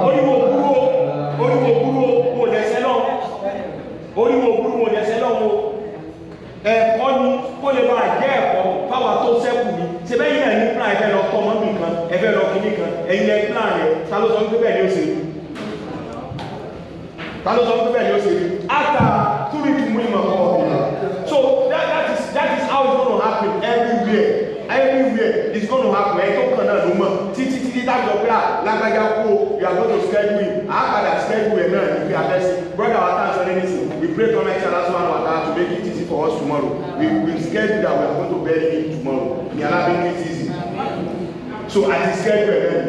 oríwò kúrò mo dẹ̀sẹ̀ náà ẹ̀kọ́ ni kó lè bá jẹ́ ẹ̀kọ́ fáwà tó sẹ́kù ní ṣe bẹ́ yìí ní plan ẹ̀fẹ́ lọ tọmọ mi kan ẹ̀fẹ́ lọ kìíní kan ẹ̀yìn ẹ̀ plan rẹ̀ ta ló sọ wípé bẹ́ẹ̀ ni ó ṣe after 2 weeks mo ní mọ̀ so that is how it's going to happen everywhere it's going to happen ẹ̀ tó kàn náà ló mọ̀ títí dájọ́ pé lágbájá kú you are going to schedule him àpàdà schedule ẹ̀ náà ní pé abẹ́sí brother our time sọ anything we pray for next year last one hour to make it easy for us tomorrow we schedule that we are going to bury him tomorrow ní alábẹ́ni it easy so àti schedule ẹ̀ náà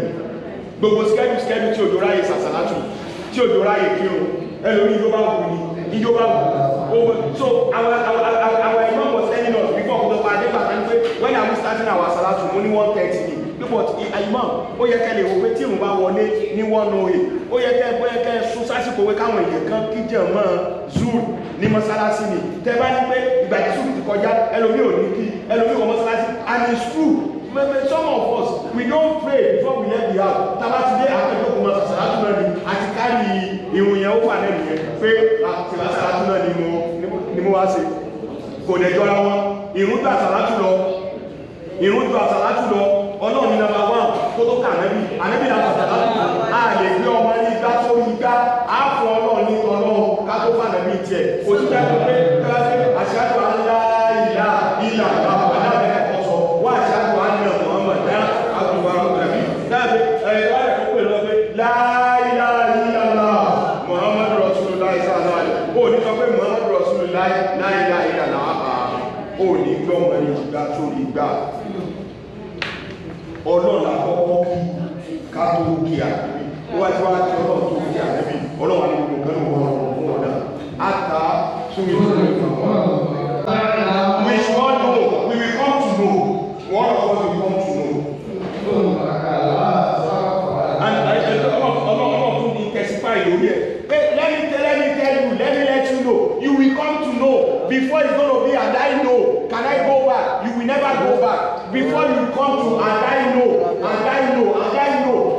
gbogbo schedule tí òjò ráyè sàṣàlátù tí òjò ráyè kírun ẹlòmí ìjọba wù so our imam was telling us before we go pàdé pàtàkì pé when are we starting our salatu mo ní 1:30 ni but imam ó yẹ kẹ́ lè wò pé tí ìrùn bá wọlé ní 1:08 ó yẹ kẹ́ sún sásìkò wé káwọn èèyàn kan kíjẹ̀ mọ́ zuru ní mọ́sálásí ni tẹ́ bá ní pé ìgbà tí zuru ti kọjá ẹlòmí ò ní kí ẹlòmí ò mọ́sálásí and it's true some of us we don't pray before we left the house tabati dé akẹ́kọ̀ọ́ mọ́ salatu náà ni àti kárí ìrùn yẹn ó wà lẹ́nu yẹn pé tìlá salatu náà ni mo wá ṣe kò dẹ̀ jọra wọn ìrùn gbà salatu lọ ọlọ́run ní number 1 kó tó kà ànẹ́bì láti salatu a lè gbé ọmọ ní igbá tó igbá á fún ọlọ́run ní ọlọ́run ká tó fà nẹ́bì tiẹ̀ òtítẹ́ tó pé kẹ́lẹ́ àṣírájú àńlá ìlà wá àṣírájú àńlá Muhammad náà àtùwà rẹ̀ dáàbí ẹ̀rọ rẹ̀ tó pè lọ pé láìlá ìlàlá Muhammad Rasulullah sallallahu ó ní sọ pé Muhammad Rasulullah láìlá ìlàlá ó ní gbọ́mọ ní ìgbà tó ìgbà ọlọ́run àkọ́kọ́ kí ká tó kí àrẹ́bí ó wá tí wá tí ọlọ́run tó kí àrẹ́bí ọlọ́run àti gbogbo kan ní ọ̀rọ̀ fún ọ̀dá àtà súnmí we should all know we will come to know one of us will come to know and ọlọ́run tún ní testify lórí ẹ̀ let me let you know you will come to know before it's going to be and I know can I go back you will never go back before you come to and I know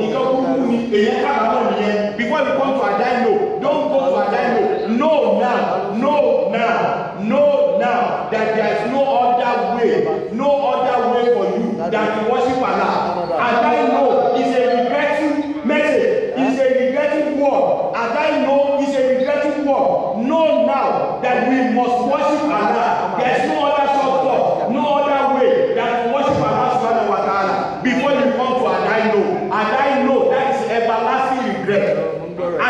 nǹkan kúrú ni èyí kábàámọ̀ nìyẹn before you come to and I know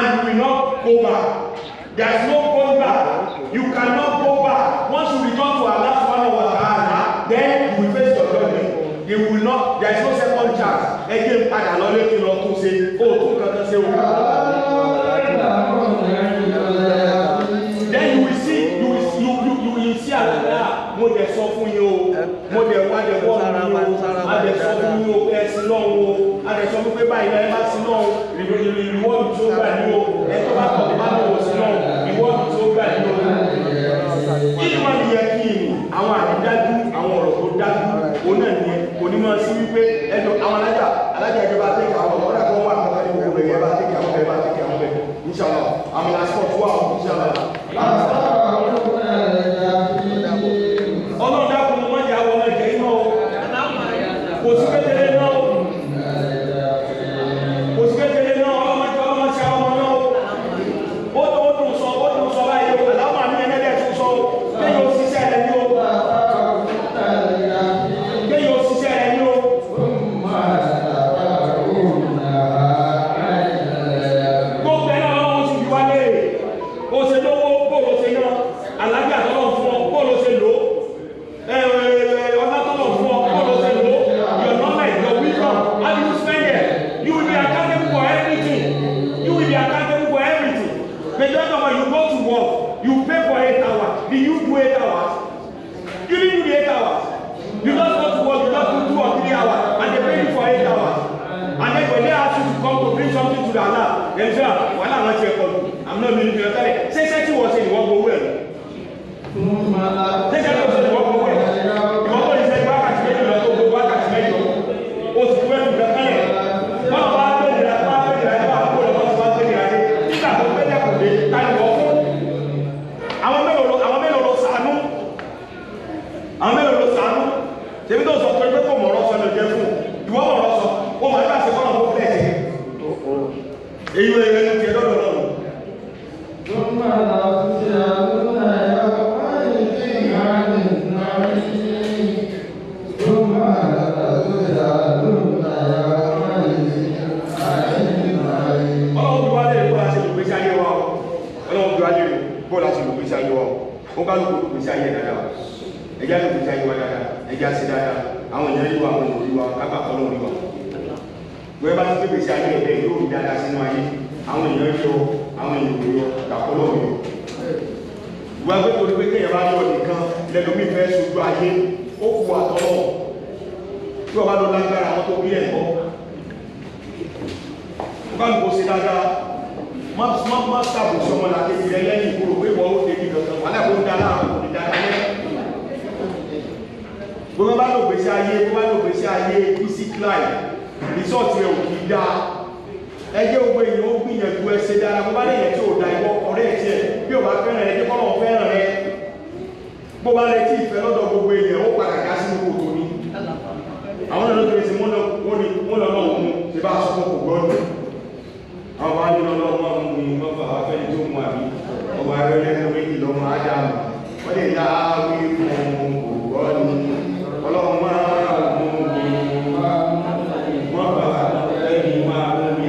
and you will not go back. There's no going back. You cannot go back. Once you return to Allah subhanahu wa ta'ala, then you will face your judgment. You will not, there's no second chance. Again, padà lọ lé kí lọ tún ṣe, ó tún kankan ṣe o. Then you will see, you will see Allah. Mo dẹ̀ sọ fún yín o, mo dẹ̀ wá dẹ̀ wọ́n mi o, a dẹ̀ sọ fún yín o, ẹ sí náà o, a dẹ̀ sọ fún pé báyìí náà ẹ bá sí náà o, ìwọ́n tó gbà ní o, ẹ tó bá kọ̀ tó bá lọ́wọ́ sí náà ìwọ́n tó gbà ní o. Kí wọ́n ní yẹ kí ni àwọn àrídájú, àwọn ọ̀rọ̀ tó dájú, òun náà ní onímọ̀ sí wípé ẹjọ́ àwọn alájà ìjọba tẹ́kì àwọn ọ̀rọ̀ kan wà nípa ní gbogbo ẹ̀yẹ bá tẹ́kì àwọn bẹ̀rẹ̀ bá tẹ́kì àwọn bẹ̀rẹ̀ inshallah àmì lásìkò tó wà inshallah. Ọlọ́run dákun ni wọ́n jẹ́ àwọn ọmọ ẹ̀jẹ̀ iná o. Kò sí kékeré náà o. Kò sí kékeré náà ọlọ́mọ ṣe àwọn ọmọ náà o. Ó dùn sọ báyìí o. Àlámà mi ẹlẹ́dẹ̀ tún sọ o. Kéyìn ó ṣiṣẹ́ rẹ̀ ní o. Kéyìn ó ṣiṣẹ́ rẹ̀ ní o. Gbogbo ẹ̀ náà wọ́n sì fi wá léèrè. O ṣe lówó bóòlù ṣe náà. Àlájá tọ́lọ̀ fún ọ bóòlù ṣe lò ó. You go to work, you pay for 8 hours. Did you do 8 hours? You didn't do the 8 hours. You just go to work, you just do 2 or 3 hours, and they pay you for 8 hours. And then when they ask you to come to bring something to the Allah, they say, well, I'm not here for you. I'm not meaning to tell you. Say something was saying, you won't go well. Say something was saying, you won't go well. You won't go and say, back at me, you don't go back at me. Oh, so when you get there, àwọn mélòó ló sàánú tèmi tó sọ pé kò mọ̀rọ̀ sọ lè jẹ fún ìwọ́n mọ̀rọ̀ sọ ó mọ̀ nígbà sí kọ́nà tó bẹ̀ẹ̀ jẹ́ èyí wọ́n ẹ̀rẹ́ ti ẹ̀dọ́dọ̀ náà ọlọ́run bí wá lè kó láti lò pèsè ayé wa ọlọ́run bí wá lè kó láti lò pèsè ayé wa ó ká lóko pèsè ayé dáadáa ẹjá ló pèsè ayé wa dáadáa ẹjá sí dáadáa àwọn èèyàn yíwa àwọn èèyàn yíwa kápá ọlọ́run yíwa wọ́n bá ti pèsè ayé ẹ̀bẹ̀ yóò rí dáadáa sínú ayé àwọn èèyàn yíwa àwọn èèyàn yíwa kàpọ̀ ọlọ́run yíwa wọ́n gbé torí pé kéèyàn bá lọ nìkan lẹ́lómi fẹ́ sojú ayé ó kú àtọ́lọ́ tí wọ́n bá lọ lágbára àwọn tó bí ẹ̀kọ́ wọ́n bá lùkọ́ sí dáadáa má sàbòsí ọmọ làkejì rẹ lẹ́yìn ìkúrò pé wọ́n ó débi kankan wà láàbò ń dáná àwọn òní dáná lẹ́ gbogbo bá lò gbèsè ayé basic life resort rẹ̀ ò kì í dá ẹgbẹ́ gbogbo èèyàn ó gbìyànjú ẹsẹ̀ dára bó bá lè yẹ tí ò da ìwọ ọ̀rẹ́ ẹ̀ tiẹ̀ bí ò bá fẹ́ràn ẹ̀ kọ́ lọ́wọ́ fẹ́ràn rẹ̀ bó bá lè tí ìfẹ́ lọ́dọ̀ gbogbo èèyàn ó padà já sínú kòtò ní àwọn ọ̀nà tó lè ṣe wọ́n lọ́wọ́ mú ṣe bá sọ fún kò gbọ́dọ̀ àwọn bá ní lọ́wọ́ mú mi wọ́n fà wá fẹ́ni tó mú àbí ọba ẹgbẹ́ méjì lọ́mọ ádámù wọ́n lè dá wí fún kò gbọ́dọ̀ ọlọ́run máa mú mi wọ́n fà wá fẹ́ni máa mú mi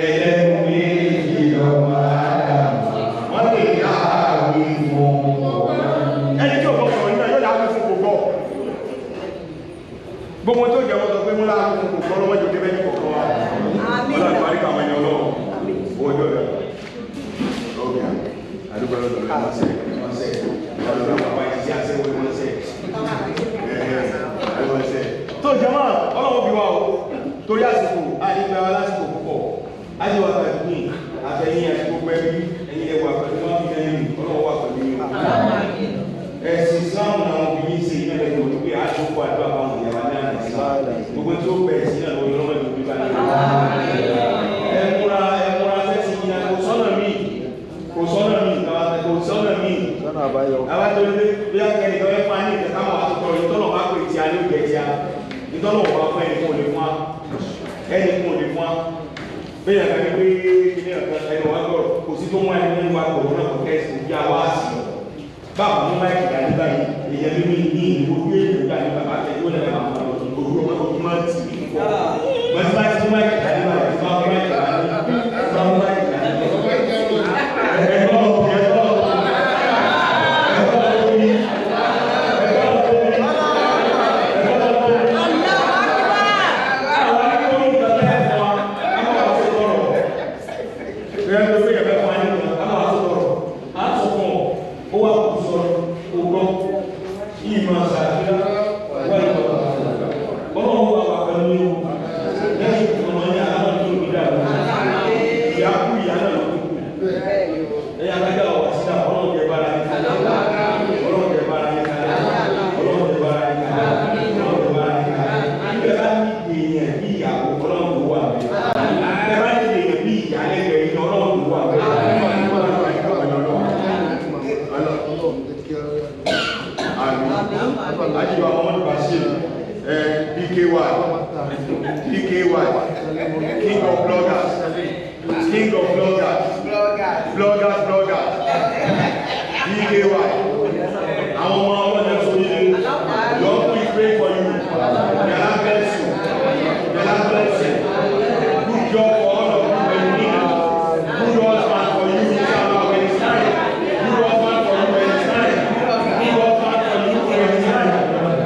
ẹlẹ́nu méjì lọ́mọ ádámù wọ́n lè dá wí fún kò gbọ́dọ̀ ẹni tí ò bọ́ sọ̀rọ̀ nígbà yóò dá wí fún kò gbọ́ gbogbo tó jẹ́ wọ́n sọ pé múlá fún kò gbọ́ lọ́wọ́ jòdé bẹ́ẹ̀ ní kọ̀ọ̀kan wa ọlọ́run àti àríkà àwọn ẹni ọlọ́run owó ìjọ rẹ̀ ọgbẹ̀ àdúgbò lọ́dọ̀ rẹ̀ wọ́n sẹ́ ọlọ́run àpapọ̀ ìṣẹ́ àṣẹ́wò wọ́n sẹ́ tó jẹmọ́ ọlọ́run bí wá o torí àsìkò àdígbà lásìkò púpọ̀ ájíwà pẹ̀lú àtẹ̀yìn àti gbogbo ẹbí ẹ̀yìn ẹwà pẹ̀lú wọn fi lẹ́yìn ọlọ́run wà pẹ̀lú yìí ẹ̀sìn Islam náà bí i ṣe ìyẹn lẹ́yìn òtún pé àjọpọ àdúrà fáwọn ìyàwó ní àná Islam gbogbo tí ó bẹ̀rẹ̀ sí náà lórí ọlọ́mọ ìlú bíbá ẹmúra sẹ́sì yìí kò sọ́nà míì àbájọ́lé bí a kẹ́ni tó ẹ́ fún ní ìtẹ̀kámọ̀ àtúkọ̀ ìtọ́nà bá pè tí a ní òjẹ̀ tí a ìtọ́nà wà fún ẹni kún òlè fún á bí i àkàrí pé kìí ẹni wà gbọ́ kò sí tó mọ́ ẹni nínú wa kò náà kò kẹ́sì bí a wá sí báwo mú máìkì dání báyìí èyàn mímí ní ìlú orí èdè dání bàbá tẹ̀lé ó lẹ́yìn àwọn ojú ọmọ ojú máa ń tì í pọ̀ mọ́tí bá ti mú máìkì dání báyìí èèyàn bí ìyàwó ọlọ́run ló wà bẹ́ẹ̀. Ẹ bá ní èèyàn bí ìyálẹ́gbẹ̀ẹ́ yìí ọlọ́run ló wà bẹ́ẹ̀. Àjíwá Muhammad Bashir, BKY, King of Bloggers, BKY. Àwọn ọmọ ọlọ́dẹ sọ yìí, Lord we pray for you. God bless you. God bless you. Good job for all of you when you need it. Good husband for you inshallah when it's time. Good husband for you when it's time. Good husband for you when it's time.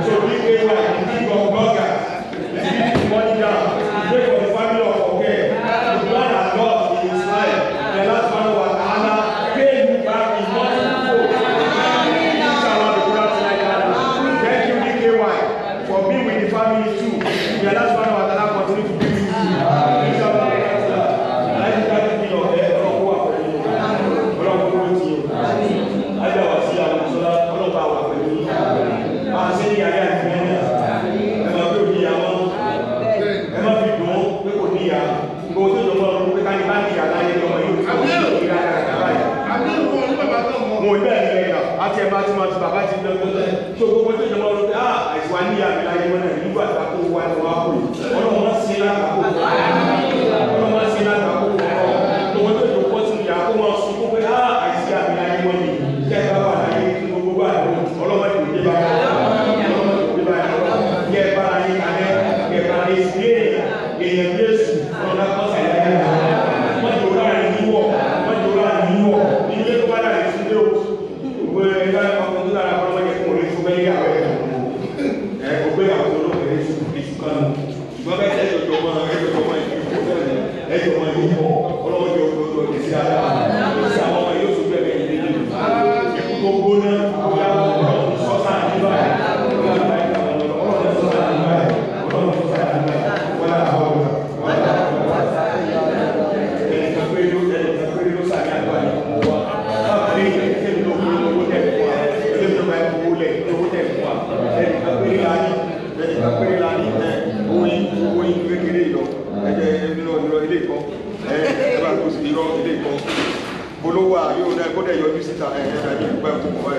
So BKY, the king of bloggers, is giving money down. Pray for the family of Oke. The one has lost in his life. The last one was Anna. Pay you back in multiple. For being with the family too. The last one was Allah continue to be with you. Àti ẹ̀bá tí máa ti bàbá ti lọ́gbọ́n tó gbogbo tó jọmọ́ ló pé àìsíwá ní àmì láyé mọ́nà nígbà àtàkó wà ní wà kò ọlọ́mọ sí látàkó gbogbo tó jọ pọ́ sí ìyá kó máa sún kó pé àìsí àmì láyé mọ́nì jẹ́ bá wà láyé tí gbogbo bá ọlọ́mọ ìgbòdé bá yẹ bá ayé kalẹ́ yẹ bá ayé sí èèyàn Jésù ọ̀nà kọ́sà ìyá mọ́jọ́ láàrin níwọ̀ ilé tó bá láàrin sí lé òkú Bolówó yóò dá ẹgbọ́dẹ̀ yọjú síta ẹ̀ẹ́dà ní ìgbà tó kọ̀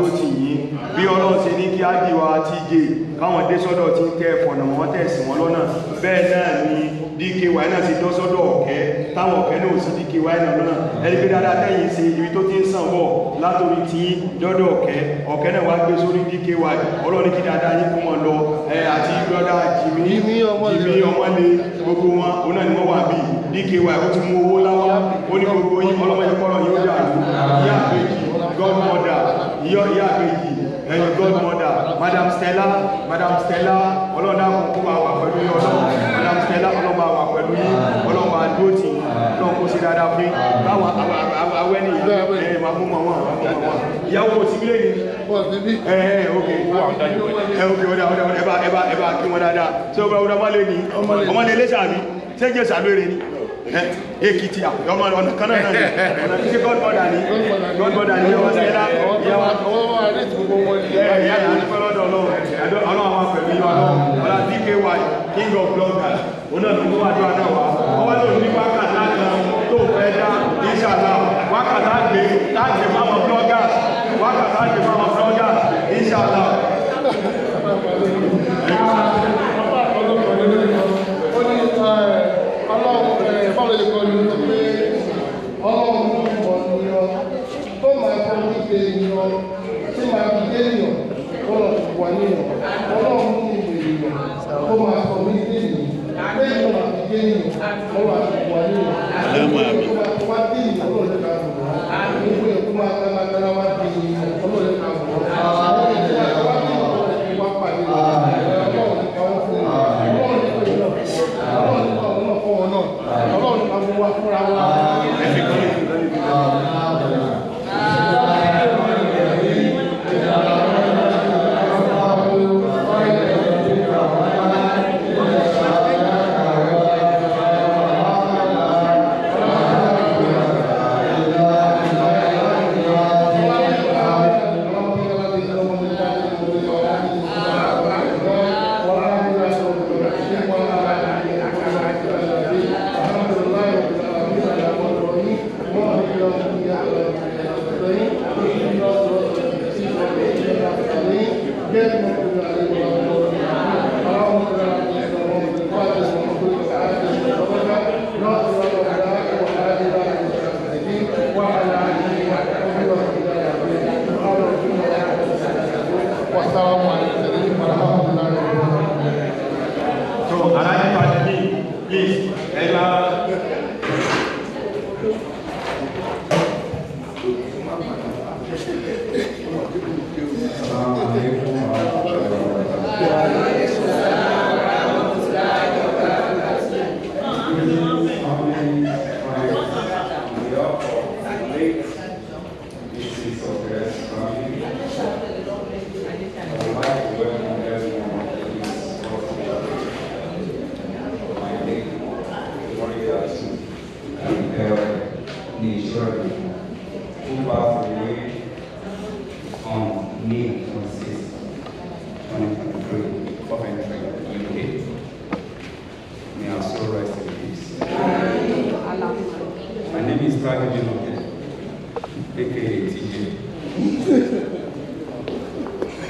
dúró tì yín bí ọlọ́run ṣe ní kí á dìwà TJ káwọn dé sọ́dọ̀ tí ń tẹ́ fọ̀nà wọn tẹ̀sí wọn lọ́nà bẹ́ẹ̀ náà ni DKY náà ti dọ́ sọ́dọ̀ ọ̀kẹ́ táwọn ọ̀kẹ́ náà sì DKY náà lọ́nà ẹni pé dáadáa tẹ́yìn ṣe ibi tó ti ń sàn bọ̀ látòrí tí dọ́dọ̀ ọ̀kẹ́ náà wá gbé sórí DKY ọlọ́run kí dáadáa yín kó wọn lọ àti brọ́dá Jimmy ọmọlé gbogbo wọn òun náà ni wọ́n wà bí DKY ó ti mú owó láwá ó ní gbogbo yín ọlọ́mọdé kọ́rọ̀ yóò dàrú ìyá àgbèjì godmother ìyá àgbèjì ẹ̀yìn godmother Madam Stella ọlọ́dà kò wà pẹ̀lú yín Madam Stella ọlọ́ba wà pẹ̀lú yín ọlọ́ba dúró tì ọlọ́run kó sí dáadáa fún báwa awẹ́ ní ẹ̀yìn máa mú wọn ìyàwó ti bí lẹ́yìn ẹ̀bá kí wọn dáadáa tí ó bá wúdá má lè ní ọmọ lè lé sàbí tí ẹjẹ́ sàbẹ̀rẹ̀ ní Èkìtì ọmọ ọ̀nà kanáà náà ọ̀nà tí godmother ní ọmọ Stella ìyàwó ọlọ́run àwọn pẹ̀lú ọlá DKY king of bloggers oná ló wà ní àná wa ọwọ́ ló ní wákàtá kan tó fẹ́ dá ìṣàlá wákàtá gbé láti máwọn bloggers ìṣàlá Agbeke Oke, aka TJ.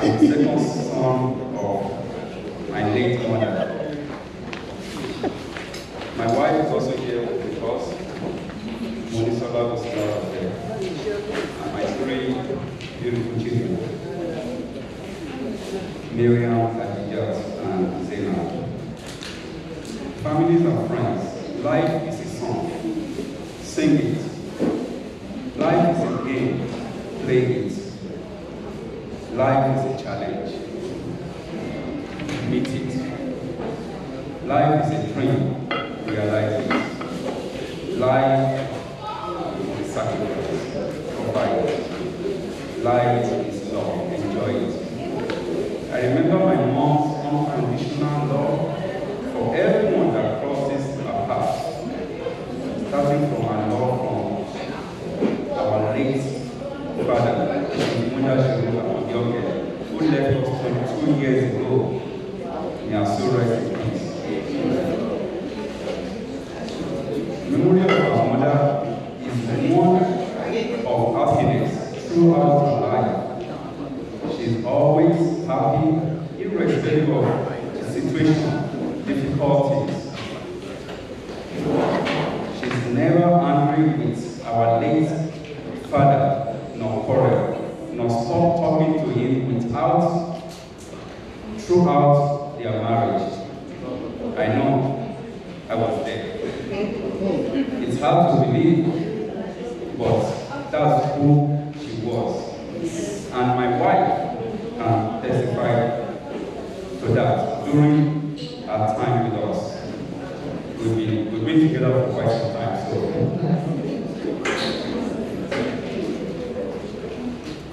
I'm the second son of my late mother. My wife is also here with us. Monisola was there. And my three beautiful children, Miriam, Adijat, and Zainab. Families and friends, life is a song. Sing it. Life is a game. Play it. Life is a challenge. Meet it. Life is a dream. Realize it. Life is a sacrifice. Provide it. Life is love. Enjoy it. I remember my mom's unconditional love for everyone that crosses our path, starting from our love from our late father, Agbeke Oke, who left us 22 years ago. May our soul rest in peace. The memory of our mother is one of happiness throughout our life. I know I was there. It's hard to believe, but that's who she was. And my wife can testify to that during our time with us. We've been together for quite some time, so.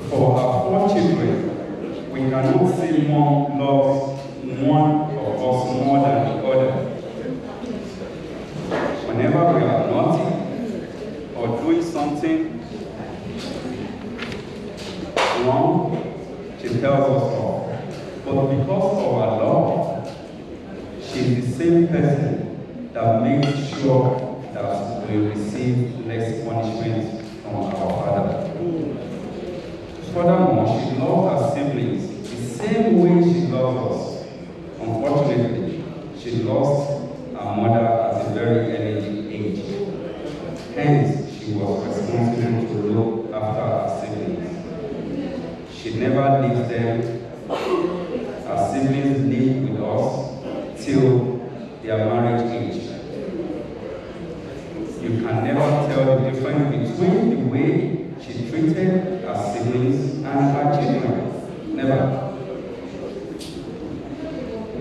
For our 4 children, we cannot say mom loves one of us more than the other. Whenever we are naughty or doing something wrong, she tells us off. But because of our love, she's the same person that makes sure that we receive less punishment from our Father. Furthermore, she loves her siblings the same way she loves us. Unfortunately, she lost her mother at a very early age. Hence, she was responsible to look after her siblings. She never leaves them. Her siblings live with us till their marriage age. You can never tell the difference between the way she treated her siblings and her children. Never.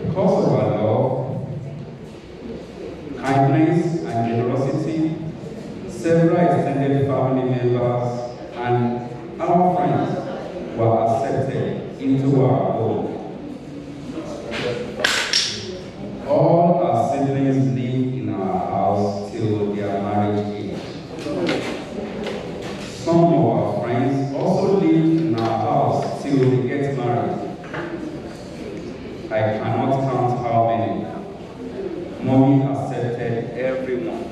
Because of her love, kindness, and generosity, several extended family members and our friends were accepted into our home. All our siblings live in our house till their marriage age. Some of our friends also live in our house till they get married. I cannot count how many. Mommy accepted everyone.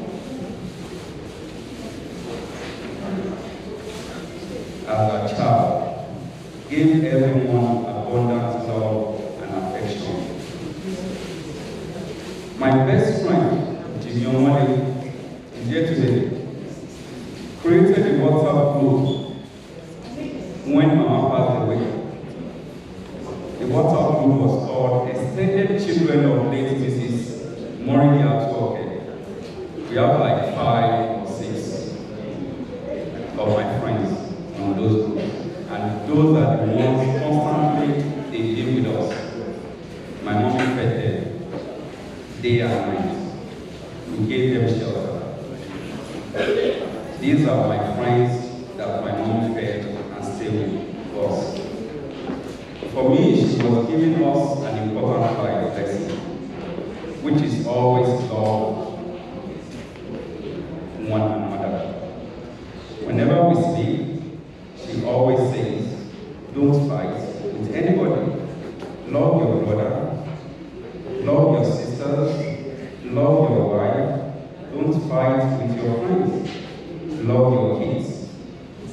As a child, gave everyone abundant love and affection. My best friend, Jimmy Omole, is here today. Created a WhatsApp group when Mama passed away. The WhatsApp group was called Extended Children of Late Mrs. Moriliat Agbeke. We have like 5 or 6 of my friends on those groups. And those are the ones constantly they live with us. My mom fed them day and night. We gave them shelter. These are my friends that my mom fed and stayed with us. For me, she was giving us an important life lesson, which is always love one another. Whenever we speak, she always says, don't fight with anybody. Love your brother, love your sisters, love your wife. Don't fight with your friends. Love your kids.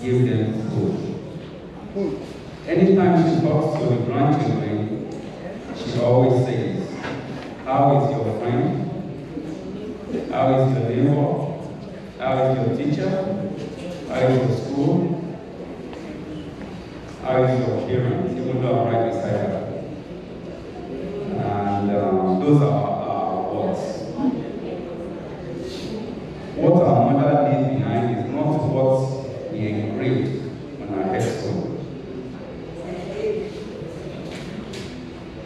Give them food. Anytime she talks to the grandchildren, she always says, how is your friend? How is your neighbor? How is your teacher? How is your school? How is your parents? Even though I'm right beside her. And those are our words. What our mother leaves behind is not what we engraved on our headstone,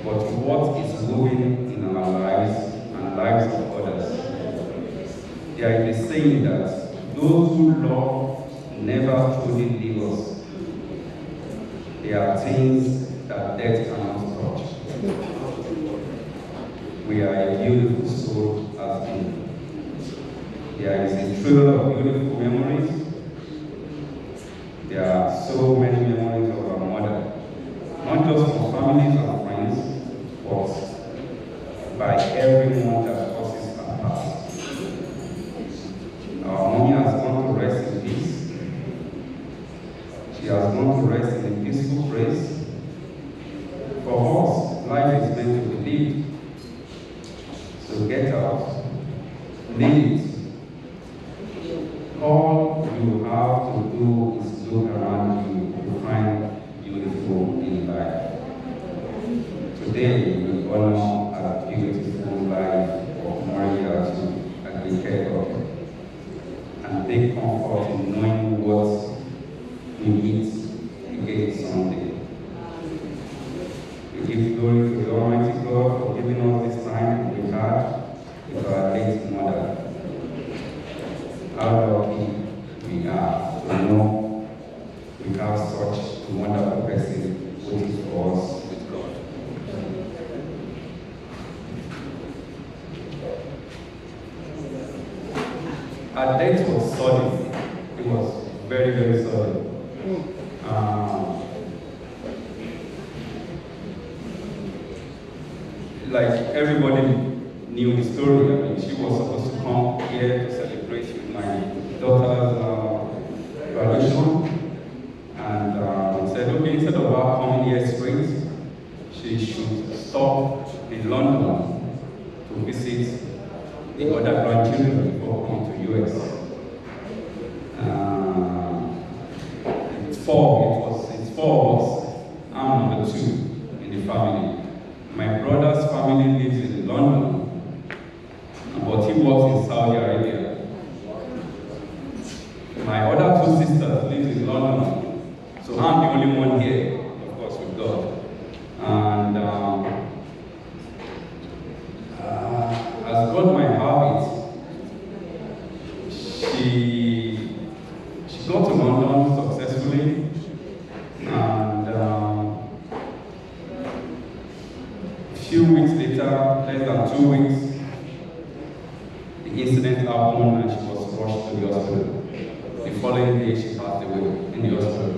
but what is moving in our lives and lives of others. There is a saying that those who love never truly leave us. There are things that death cannot touch. We are a beautiful soul as being. There is a trail of beautiful memories. There are so many memories of our mother, not just for families and friends, but by everyone that crosses our path. Our mommy has gone to rest in peace. She has gone to rest in a peaceful place. For us, life is meant to be lived. So get out, live it. All you have to do is look around you to find beautiful in life. Today, we honor a beautiful life Her death was sudden. It was very, very sudden. Like everybody knew the story. I mean, she was supposed to come here to celebrate with my daughter's graduation, and said, okay, instead of her coming here straight, she should stop in London to visit the other grandchildren before coming to US. It's four of us. I'm number 2 in the family. My brother's family lives in London, but he works in Saudi Arabia. My other 2 sisters live in London, so I'm the only one here, of course, with God. And as God might have it, she got to London successfully, and a few weeks later, less than 2 weeks, the incident happened and she was rushed to the hospital. The following day, she passed away in the hospital.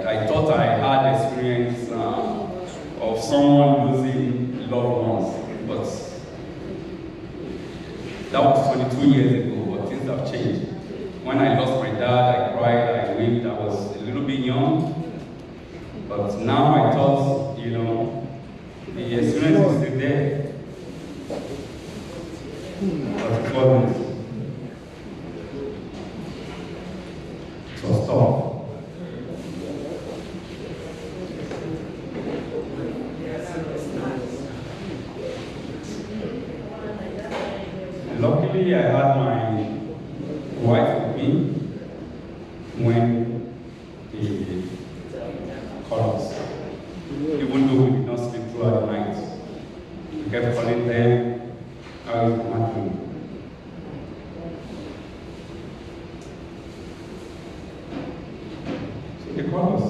I thought I had experience of someone losing loved ones, but that was 22 years ago, but things have changed. When I lost my dad, I cried, I wept, I was a little bit young, but now I thought, you know, the experience is still there. But it wasn't. It was tough. Luckily, I had my wife with me when he called us. Even though we did not sleep throughout the night, we kept calling them, how is Mama doing? So they called us.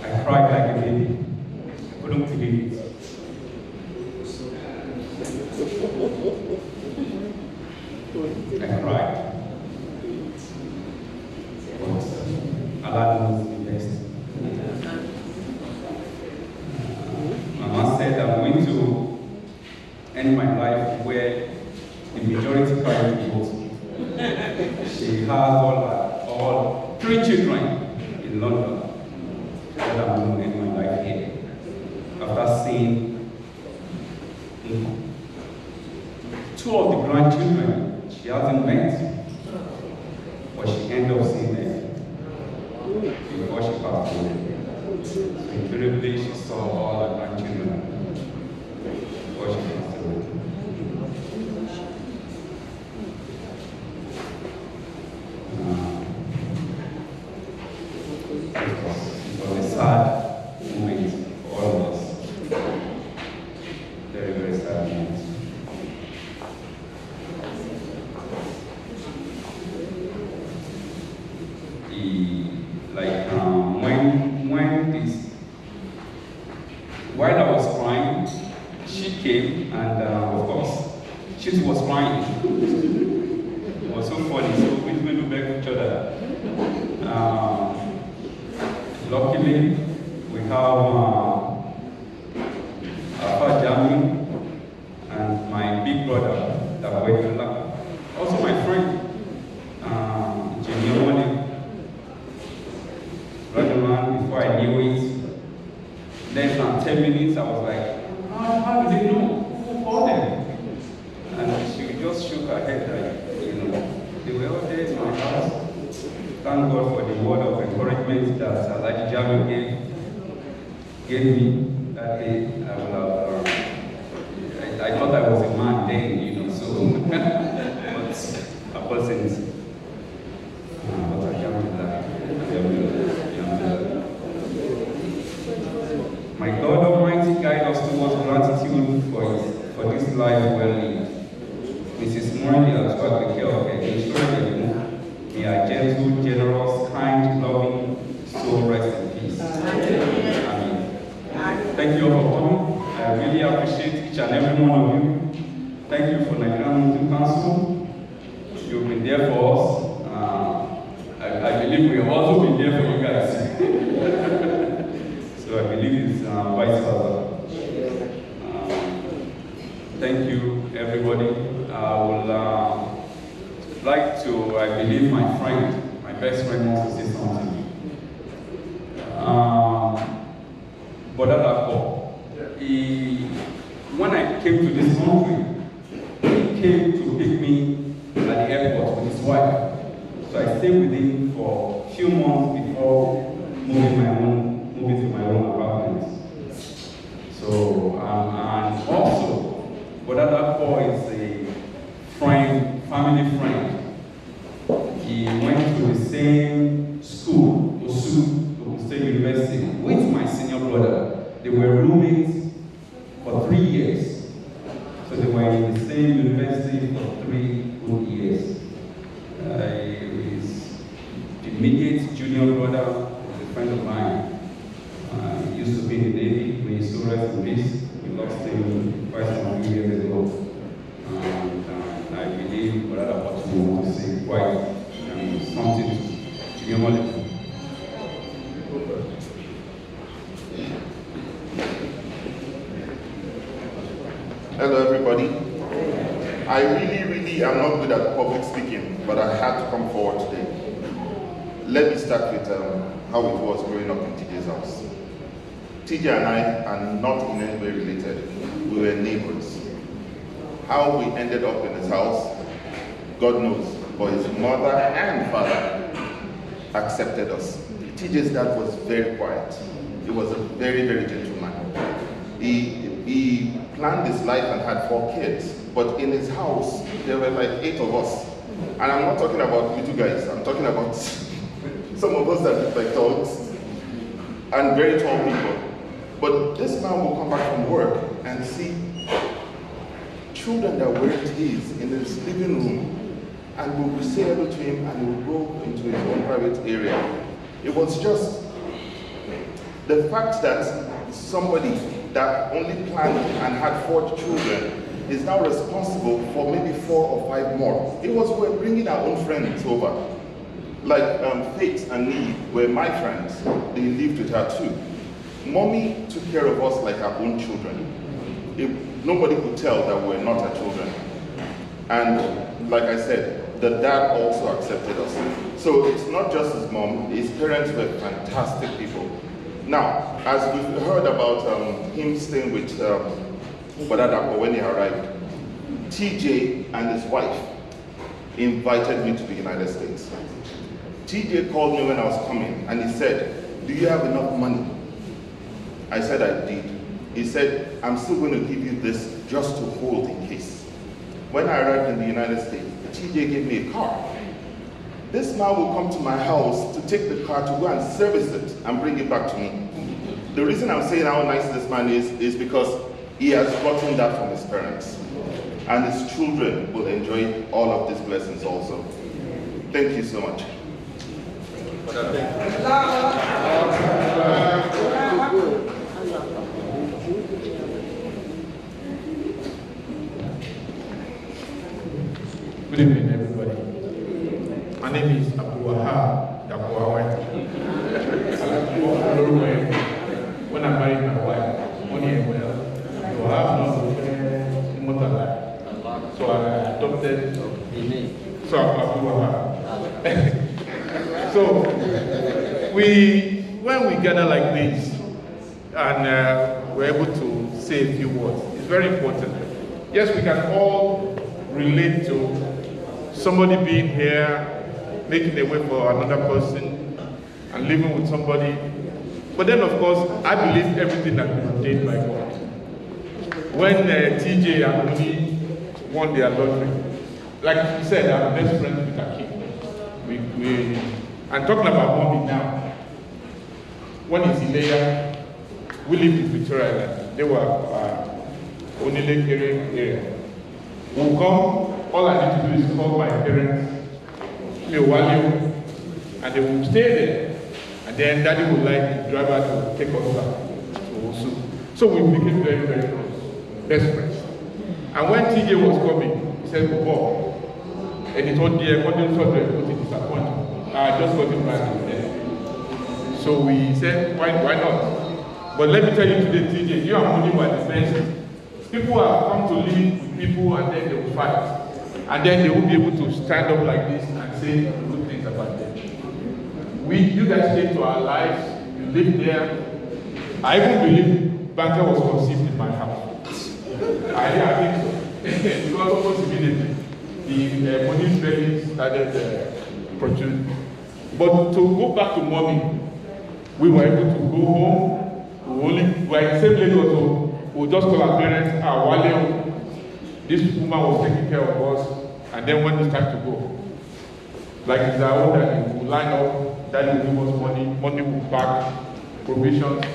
I cried like a baby. I couldn't believe it. I cried. But Allah knows the best. Mama said, I'm going to end my life where the majority carry the vote. She has all 3 children in London. She said, I'm going to end my life here. After seeing 2 of the grandchildren she hasn't met, but she ended up seeing them before she passed away. So invariably she saw all her grandchildren before she passed away. It was a sad moment for all of us. Very, very sad moment. While I was crying, she came and of course, she was crying. It was so funny, so we went back to each other. Luckily, we have Alpha Jami and my big brother, Dawoyala. Also my friend, Jimmy Omani. Before I knew it, less than 10 minutes, I was like, how do they know? Who called them? And she just shook her head like, you know, they were all there in my house. Thank God for the word of encouragement that Alaji Jami gave me that day. I would have, I thought I was a man then, you know, so, but I wasn't. But I can't do that. My God Almighty, guide us towards gratitude for this life well lived. Mrs. Moriliat Agbeke Oke, may our gentle, generous, kind, loving soul rest in peace. Amen. Thank you all for coming. I really appreciate each and every one of you. Thank you for Nigerian Muslim Council. You've been there for us. I believe we have also been there for you guys. So I believe it's vice versa. Thank you, everybody. I would like to, I believe my friend, my best friend wants to say something. When I came to this country, he came to pick me at the airport with his wife. So I stayed with him for a few months before moving to my own apartment. So, and also, Bodadapo is a friend, family friend. He went to the same school, Osu State University, with my senior brother. They were roommates for 3 years. So they were in the same university for 3 good years. His immediate junior brother was a friend of mine. He used to be in the Navy. When he still rest in peace, we lost him quite some few years ago. And I believe what other person wants to say quite something to your knowledge. Hello everybody. I really am not good at public speaking, but I had to come forward today. Let me start with how it was growing up in TJ's house. TJ and I are not in any way related. We were neighbors. How we ended up in his house, God knows, but his mother and father accepted us. TJ's dad was very quiet. He was a very gentle man. He planned his life and had 4 kids, but in his house, there were like 8 of us. And I'm not talking about little guys, I'm talking about some of us that look like dogs and very tall people. But this man will come back from work and see children that were his in his living room, and we will say hello to him and he will go into his own private area. It was just the fact that somebody that only planned and had 4 children is now responsible for maybe 4 or 5 more. It was we're bringing our own friends over. Like Faith and me were my friends. They lived with her too. Mommy took care of us like our own children. Nobody could tell that we're not her children. And like I said, the dad also accepted us. So it's not just his mom, his parents were fantastic people. Now, as we've heard about him staying with Bodadapo when he arrived, TJ and his wife invited me to the United States. TJ called me when I was coming and he said, "Do you have enough money?" I said I did. He said, "I'm still going to give you this just to hold in case." When I arrived in the United States, TJ gave me a car. This man will come to my house to take the car to go and service it and bring it back to me. The reason I'm saying how nice this man is because he has gotten that from his parents. And his children will enjoy all of these blessings also. Thank you so much. Good evening, everybody. My name is Agbeke Oke. When I married my wife, money and well, so I have not immortal life. So I adopted so Agbeke. So when we gather like this and we're able to say a few words, it's very important. Yes, we can all relate to somebody being here, making a way for another person, and living with somebody. But then, of course, I believe everything has been ordained by God. When TJ and Oni won their lottery, like you said, I'm best friends with Akim. I'm talking about mommy now. When it's Ilea, we lived in Victoria Island. They were Onile area. We'll come, all I need to do is call my parents, and they will stay there. And then daddy would like the driver to take us back to Osu. So we became very close, best friends. And when TJ was coming, he said, Bob, and he told the according to the disappointment. I just got him back in there. So we said, why not? But let me tell you today, TJ, you and Moni were defensive. People have come to live with people and then they will fight. And then they will be able to stand up like this and say good things about them. You guys came to our lives, you lived there. I even believe Banker was conceived in my house. I think so. Because almost immediately, the Moni's belly started protruding. But to go back to Mommy, we were able to go home. We were in the same Lagos, so we just call our parents, Wale. This woman was taking care of us, and then when it's time to go, like it's our own daddy, we line up, daddy will give us money will back provisions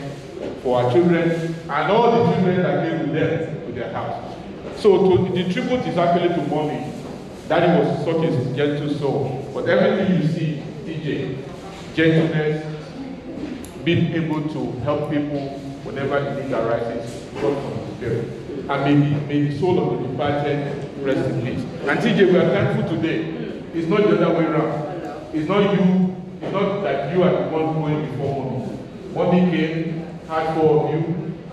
for our children, and all the children that came with them to their house. So the tribute is actually to Mommy. Daddy was such a gentle soul, but everything you see, TJ, gentleness, being able to help people whenever the need arises, God from the Spirit. And may the soul of the departed rest in peace. And TJ, we are thankful today. It's not the other way around. It's not you. It's not that you are the one going before Mommy. Mommy came, had 4 of you.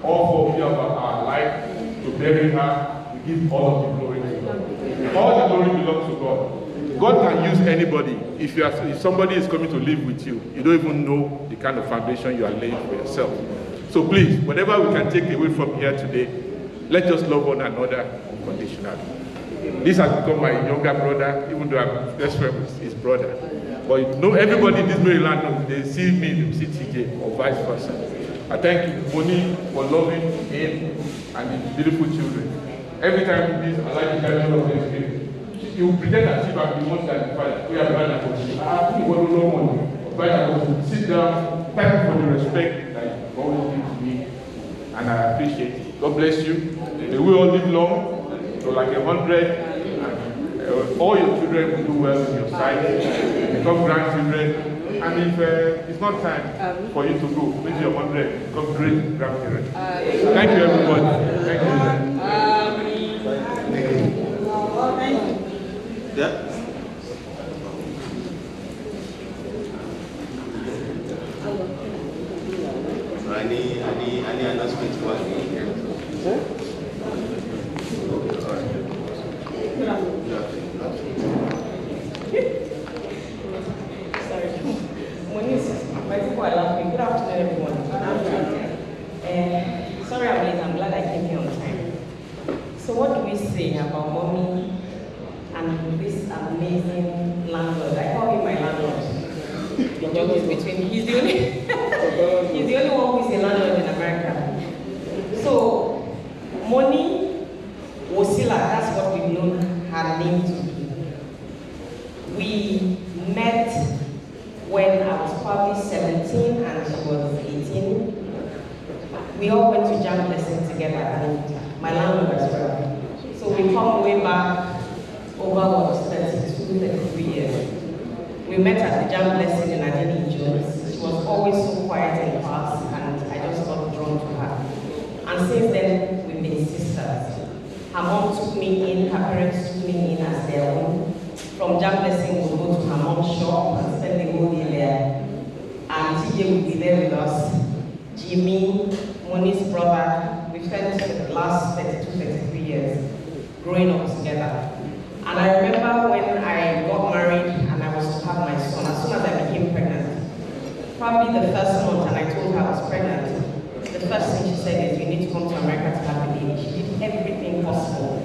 All 4 of you about our life to bury her. We give all of the glory to God. All the glory belongs to God. God can use anybody. If somebody is coming to live with you, you don't even know the kind of foundation you are laying for yourself. So please, whatever we can take away from here today, let us love one another unconditionally. This has become my younger brother, even though I'm best friend with his brother. But you know, everybody in this Maryland knows, they see me, they see TJ, or vice versa. I thank Moni for loving him and his beautiful children. Every time he I like to tell you of his people. He will pretend as if I'm the one that fight. We are brother for you. I think what no one. But sit down, thank you for the respect that you always give to me. And I appreciate it. God bless you. May we all live long, so like 100. And all your children will do well in your sight. Become grandchildren. And if it's not time for you to go, maybe you're 100, become great grandparents. Thank you, everybody. Thank you. Thank you. Yeah. Any announcement for Sorry. My people are laughing. Good afternoon, everyone. Sorry I'm late. I'm glad I came here on time. So what do we say about Mommy and this amazing landlord? I call him my landlord. The joke is between he's the only one who is a landlord in America. So Moni Wosila, that's what we've known her name to be. We met when I was probably 17 and she was 18. We all went to jam lesson together and my landlord as well. So we come way back over 32, 33 years. We met at the jam lesson in Adini Jones. She was always so quiet in class and I just got drawn to her. And since then, we've been sisters. Her mom took me in, her parents took me in as their own. From jam lesson, we'll go to her mom's shop and spend the whole day there. And TJ will be there with us. Jimmy, Moni's brother, we spent the last 32, 33 years growing up together. And I remember when I got married and I was to have my son, as soon as I became pregnant, probably the first month and I told her I was pregnant, the first thing she said is, you need to come to America to have a baby. She did everything possible.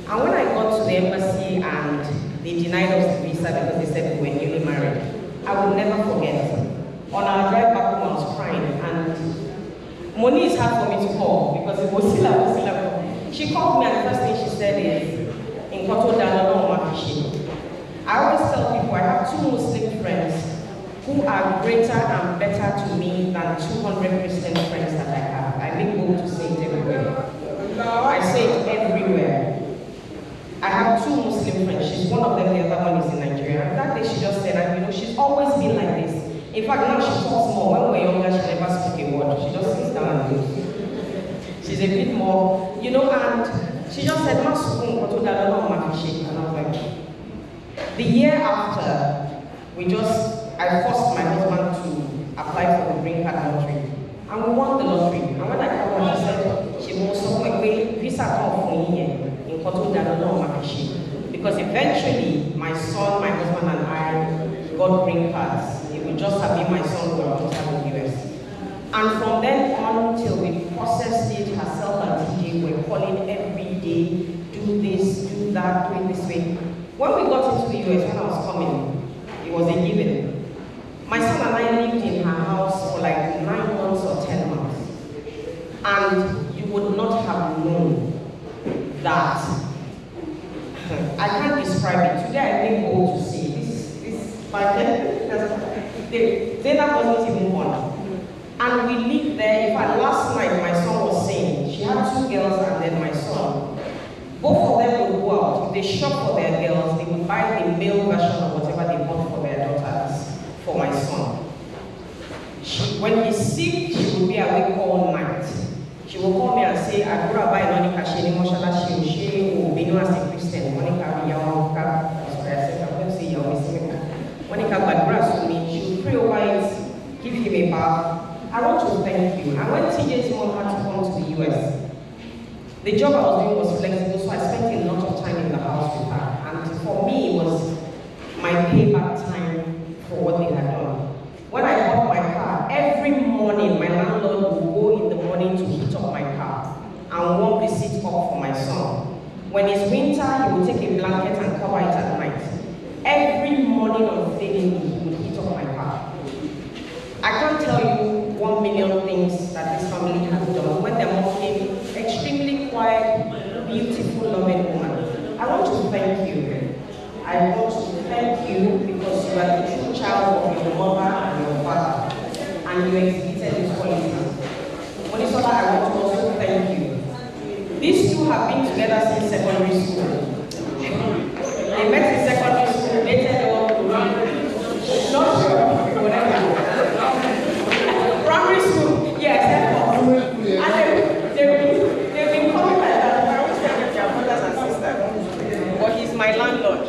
And when I got to the embassy and they denied us the visa because they said we were newly married, I will never forget. On our drive back home, I was crying, and Moni is hard for me to call because it was Wasila. She called me and the first thing she said is, I always tell people I have 2 Muslim friends who are greater and better to me than 200 Christian friends that I have. I make bold to say it everywhere. I say it everywhere. I have 2 Muslim friends. She's one of them, the other one is in Nigeria. And that day she just said, and you know, she's always been like this. In fact, now she talks more. When we were younger, she never spoke a word. She just sits down and goes. She's a bit more, you know, and She just said, and I was like, the year after, I forced my husband to apply for the green card lottery. And we won the lottery. And when I called her, she said, she was so like, visa come for me in because eventually, my son, my husband, and I got green cards. It would just have been my son who was in the US. And from then on till we processed it, herself and TJ were calling every day, do this, do that, do it this way. When we got into the US, when I was coming, it was a given. My son and I lived in her house for like 9 months or 10 months. And you would not have known that. I can't describe it. Today I think old to see. This back then, Zena wasn't even born. And we lived there. In fact, last night my son was saying, she had 2 girls and then my son. Both of them would go out. If they shop for their girls, they would buy the male version of whatever they bought for their daughters, for my son. When he's sick, she would be awake all night. She will call me and say, I grew up by Monica, she will be known as a Christian. Monica, Monica, but me, she will pray over it, give him a bath. I want to thank you. And when TJ's mom had to come to the US, the job I was doing was flexible, so I spent a lot of time in the house with her. And for me, it was my payback time for what they had done. When I bought my car, every morning my landlord would go in the morning to heat up my car and warm the seat up for my son. When it's winter, he would take a blanket and cover it at night. Every morning on failing, he would heat up my car. I can't tell you 1 million things that this family has done. When their mom came, extremely quiet, beautiful, loving woman. I want to thank you. I want to thank you because you are the true child of your mother and your father, and you exhibited these qualities. Monisola, I want to also thank you. These two have been together since secondary school. They met in secondary school, dated all not sure, whatever. Primary school, yes, and they've been coming like that. I always tell them their brothers and sisters. But he's my landlord.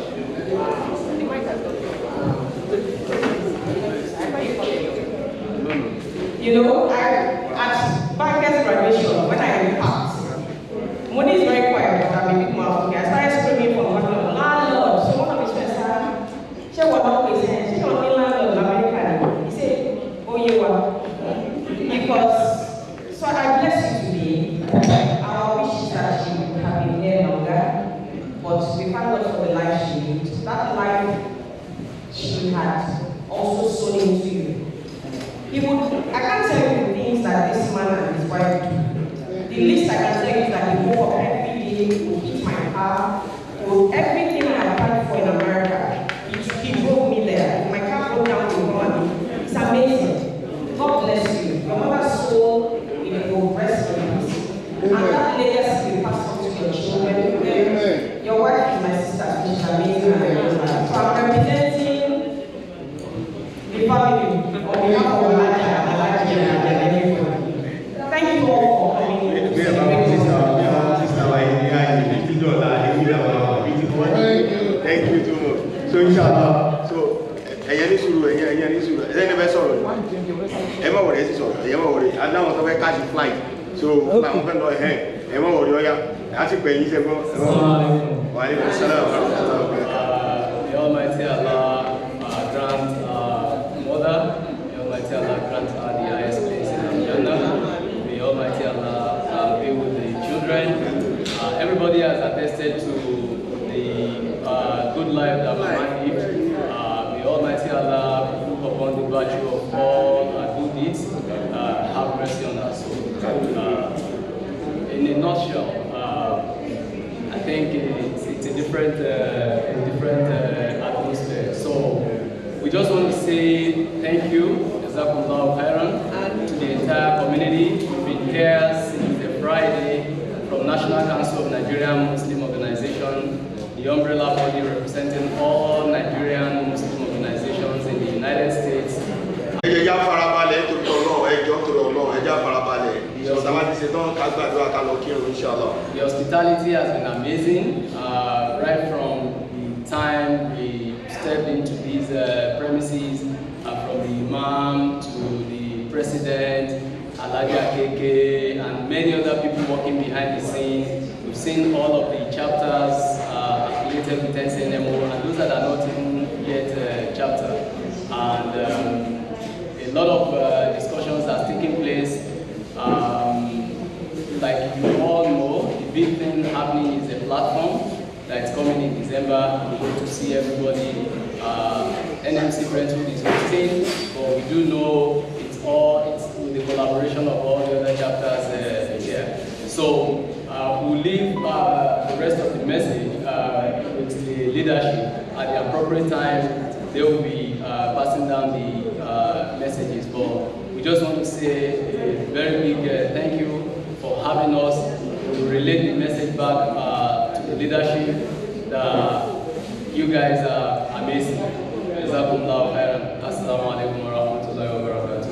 You know, at Banker's graduation, when I passed, money is very quiet, but I'm a big mouth. I started screaming for landlord. So one of his friends said, she was always saying, she don't need landlord in America. He said, oh, you are. Because, so I bless you today. Our wish is that she would have been here longer, but we thank God for the life she lived. That life she had also sown into you. He would, I can't tell you the things that this man and his wife do. The least I can tell you is that he woke up every day, he would hit my car, everything I applied for in America, he drove me there. If my car broke down, he would come. It's amazing. God bless you. Your mother's soul will rest in peace. And that legacy will pass on to your children. Amen. Your wife is my sister, she's amazing. So I'm representing the family on behalf of Alaji and everybody. Thank you all for coming. Thank you too much. So inshallah, so ẹ̀yẹ́ ní sùúrù, ẹ̀yẹ́ ní sùúrù, ẹ̀yẹ́ ní bẹ́ sọ̀rọ̀ ẹ̀ má wọ̀rẹ̀ sí sọ̀rọ̀, ẹ̀yẹ́ má wọ̀rẹ̀, adáwọn tó fẹ́ káàṣì flight, so láwọn fẹ́ lọ ẹ̀ má wọ̀rẹ̀ ọya, láti pẹ̀ yí sẹ́gbọ́. Wa alaikum assalam wa rahmatullahi wa barakatuh. The Almighty Allah grant mother, the Almighty Allah grant her the highest place in Al-Jannah. The Almighty Allah be with the children. Everybody has attested to the good life that man lived. The Almighty Allah look upon the virtue of all good deeds. Have mercy on us. In a nutshell, I think it's a different atmosphere. So we just want to say thank you, Jazakumullahu khairan, to the entire community. We've been here since the Friday from National Council of Nigerian Muslim Organization, the umbrella body representing all Nigerian Muslim organizations in the United States. Ẹjẹ́ já farabalẹ̀ tó tọ̀lọ́, ẹjọ́ tó lọ́lọ́, ẹjá farabalẹ̀. ṣe tán ká gbàdúrà ká lọ kírun inshallah. The hospitality has been amazing, right from the time we stepped into these premises, from the imam to the president, Agbeke Oke, and many other people working behind the scenes. We've seen all of the chapters affiliated with SNMO, and those that are not even yet chapter. And a lot of discussions are taking place. Like you all know, the big thing happening is a platform that's coming in December. We're going to see everybody. NMC Brentwood is hosting, but we do know it's with the collaboration of all the other chapters here. So we'll leave the rest of the message with the leadership. At the appropriate time, they will be passing down the messages. But we just want to say a very big thank you for having us. We will relate the message back to the leadership that you guys are amazing. Jazakumullahu khairan. Assalamu alaikum wa rahmatullahi wa barakatuh.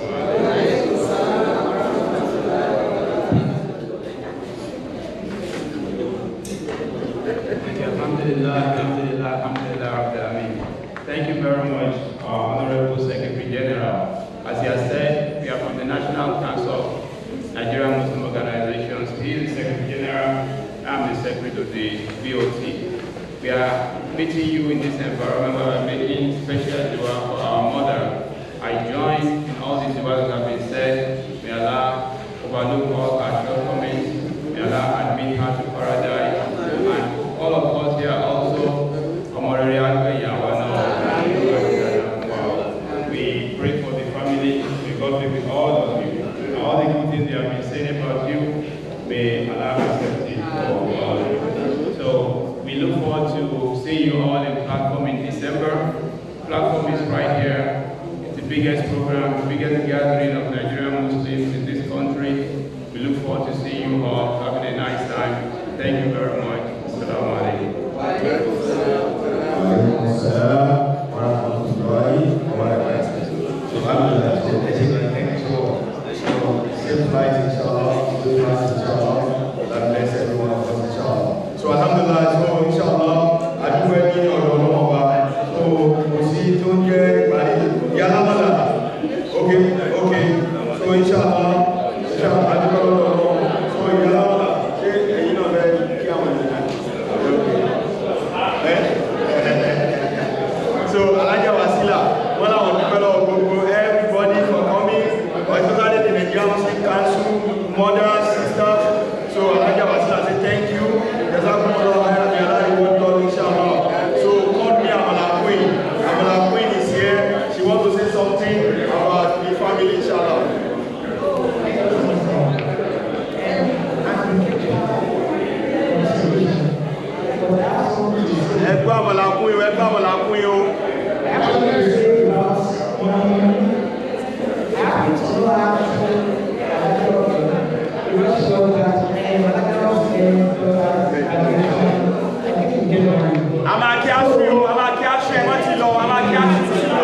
Thank you very much, Honorable Secretary General. As he has said, we are from the National Council of Nigerian Muslim Organizations. He is the Secretary General, I'm the Secretary of the BOT. We are meeting you in this environment where we are making special dua for our mother. I join in all these duas that have been said. May Allah overlook all our shortcomings. May Allah admit her to paradise. And all of us here also, Moriliat Agbeke Oke. We pray for the family. May God be with all of you. All the good things they have been saying about you, may Allah accept it for all. So we look forward to seeing you all in platform in December. Platform is right here. It's the biggest program, the biggest gathering of Nigerian Muslims in this country. We look forward to seeing you all, having a nice time. Thank you very much. Assalamu alaikum. So alhamdulillah, so inshallah, adúgbò ní ọ̀dọ̀ ọlọ́wọ́ wa, so kò sí tó ń jẹ́ ìpàdé yálà mọ́lá, okay, so inshallah, adúgbò ọlọ́wọ́, so yálà mọ́lá, ṣé ẹ̀yin náà bẹ́ kí àwọn ènìyàn? So Alhaja Wasila, wọ́n láwọn dúpẹ́ lọ́wọ́ gbogbo everybody for coming, especially the Nigerian Muslim Council, mothers, sisters, so Alhaja Wasila say thank you. So call me Amala Queen. Amala Queen is here. She wants to say something about the family, inshallah. Ẹgbẹ́ Amala Queen, o. Amaki aṣọ ẹ̀ wọ́n ti lọ, amaki aṣọ ti lọ.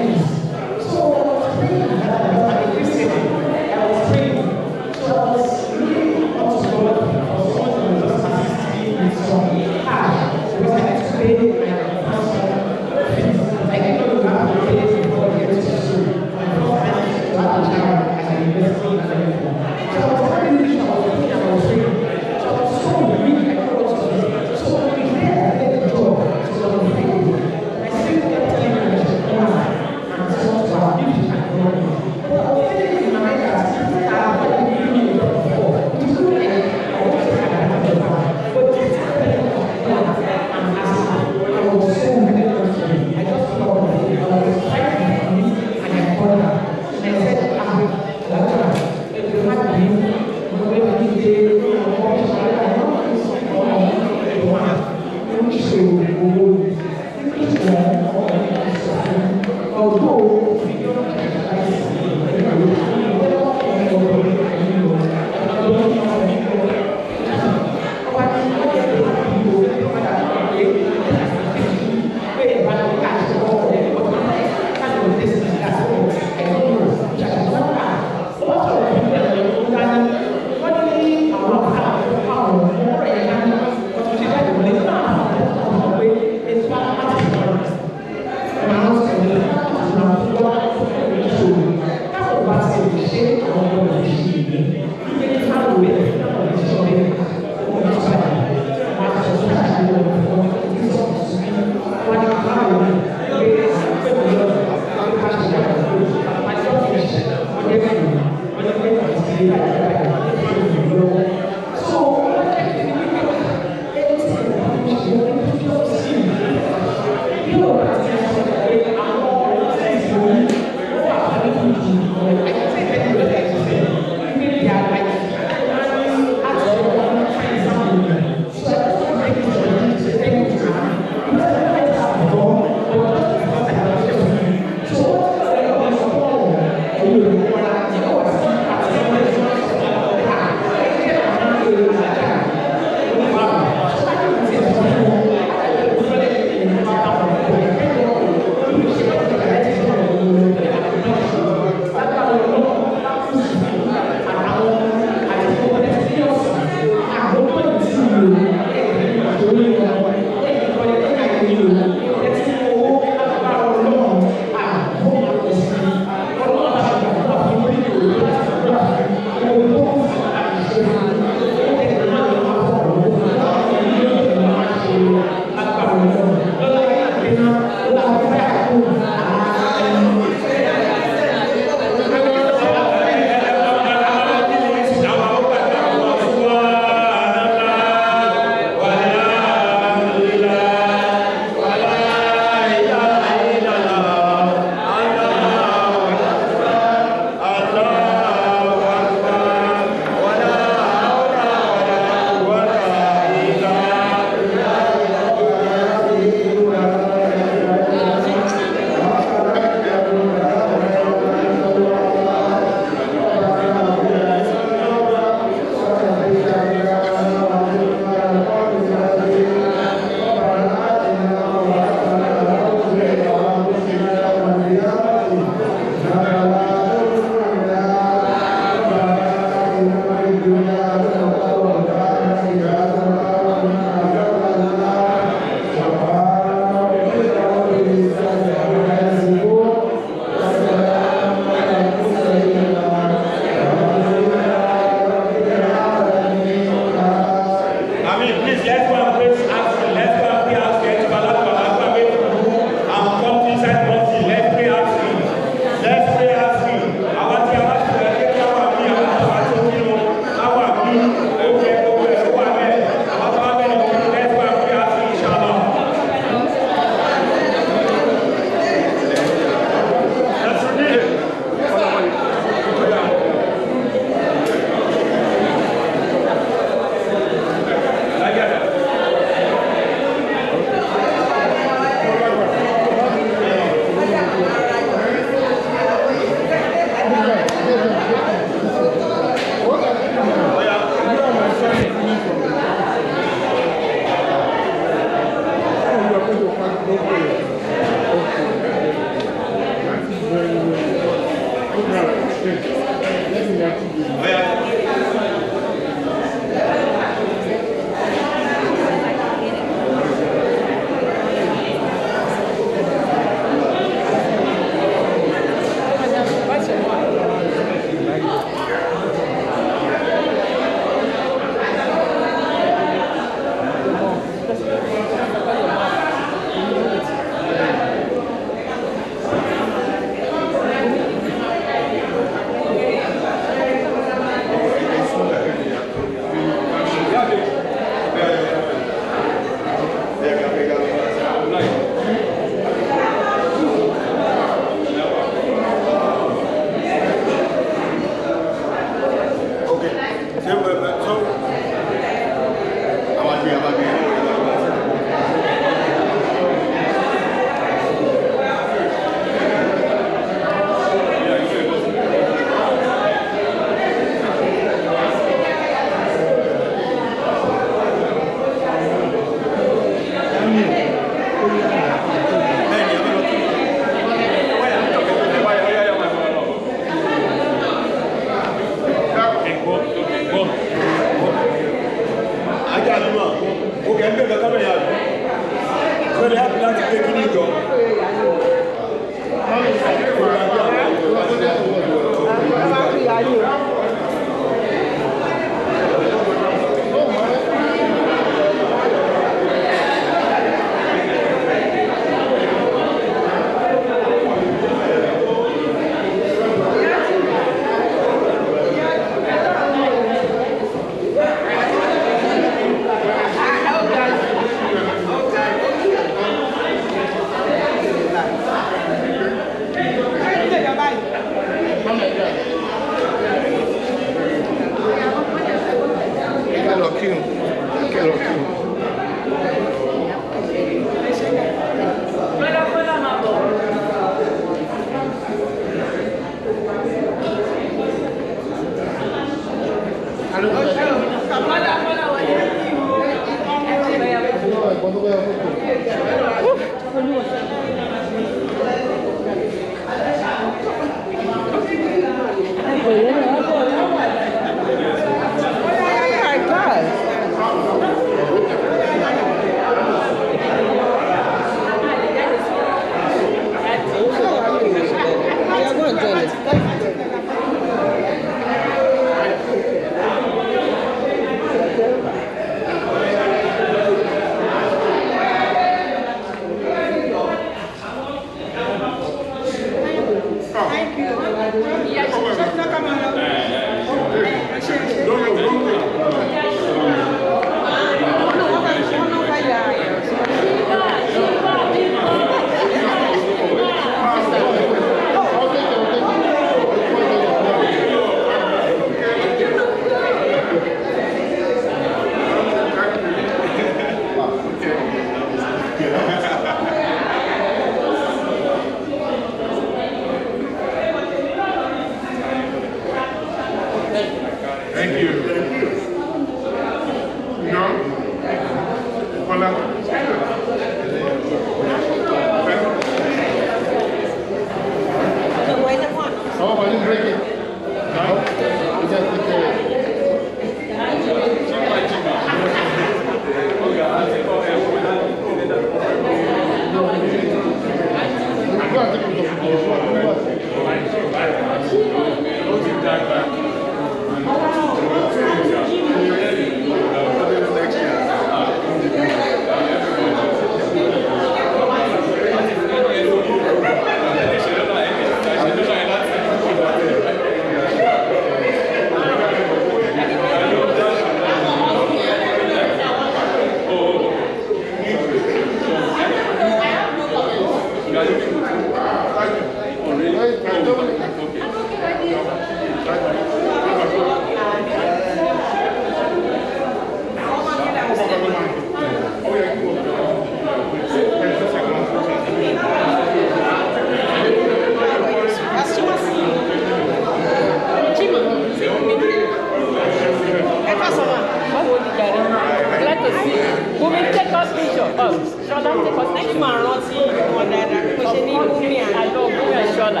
Shola, because next man runs in one that because you need Bumi and I know Bumi and Shola.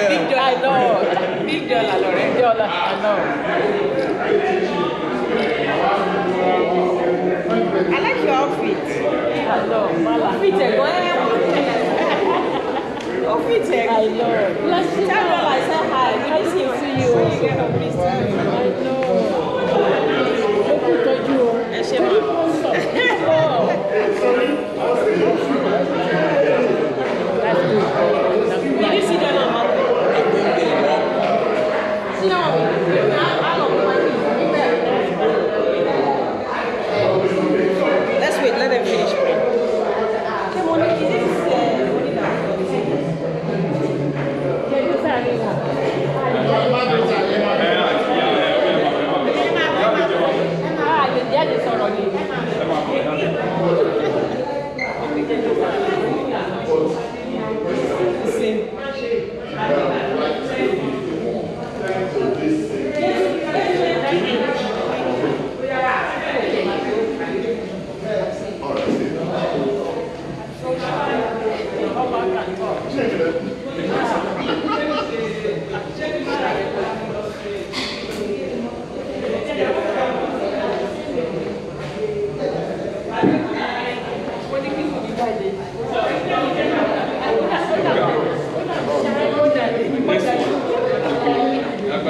Big dollar, I know. Big dollar, Lorraine. Big dollar, I know. I like your outfit. I know. Outfit, go ahead. Outfit, I know. Tell her I said hi. Nice to see you. I know. I know.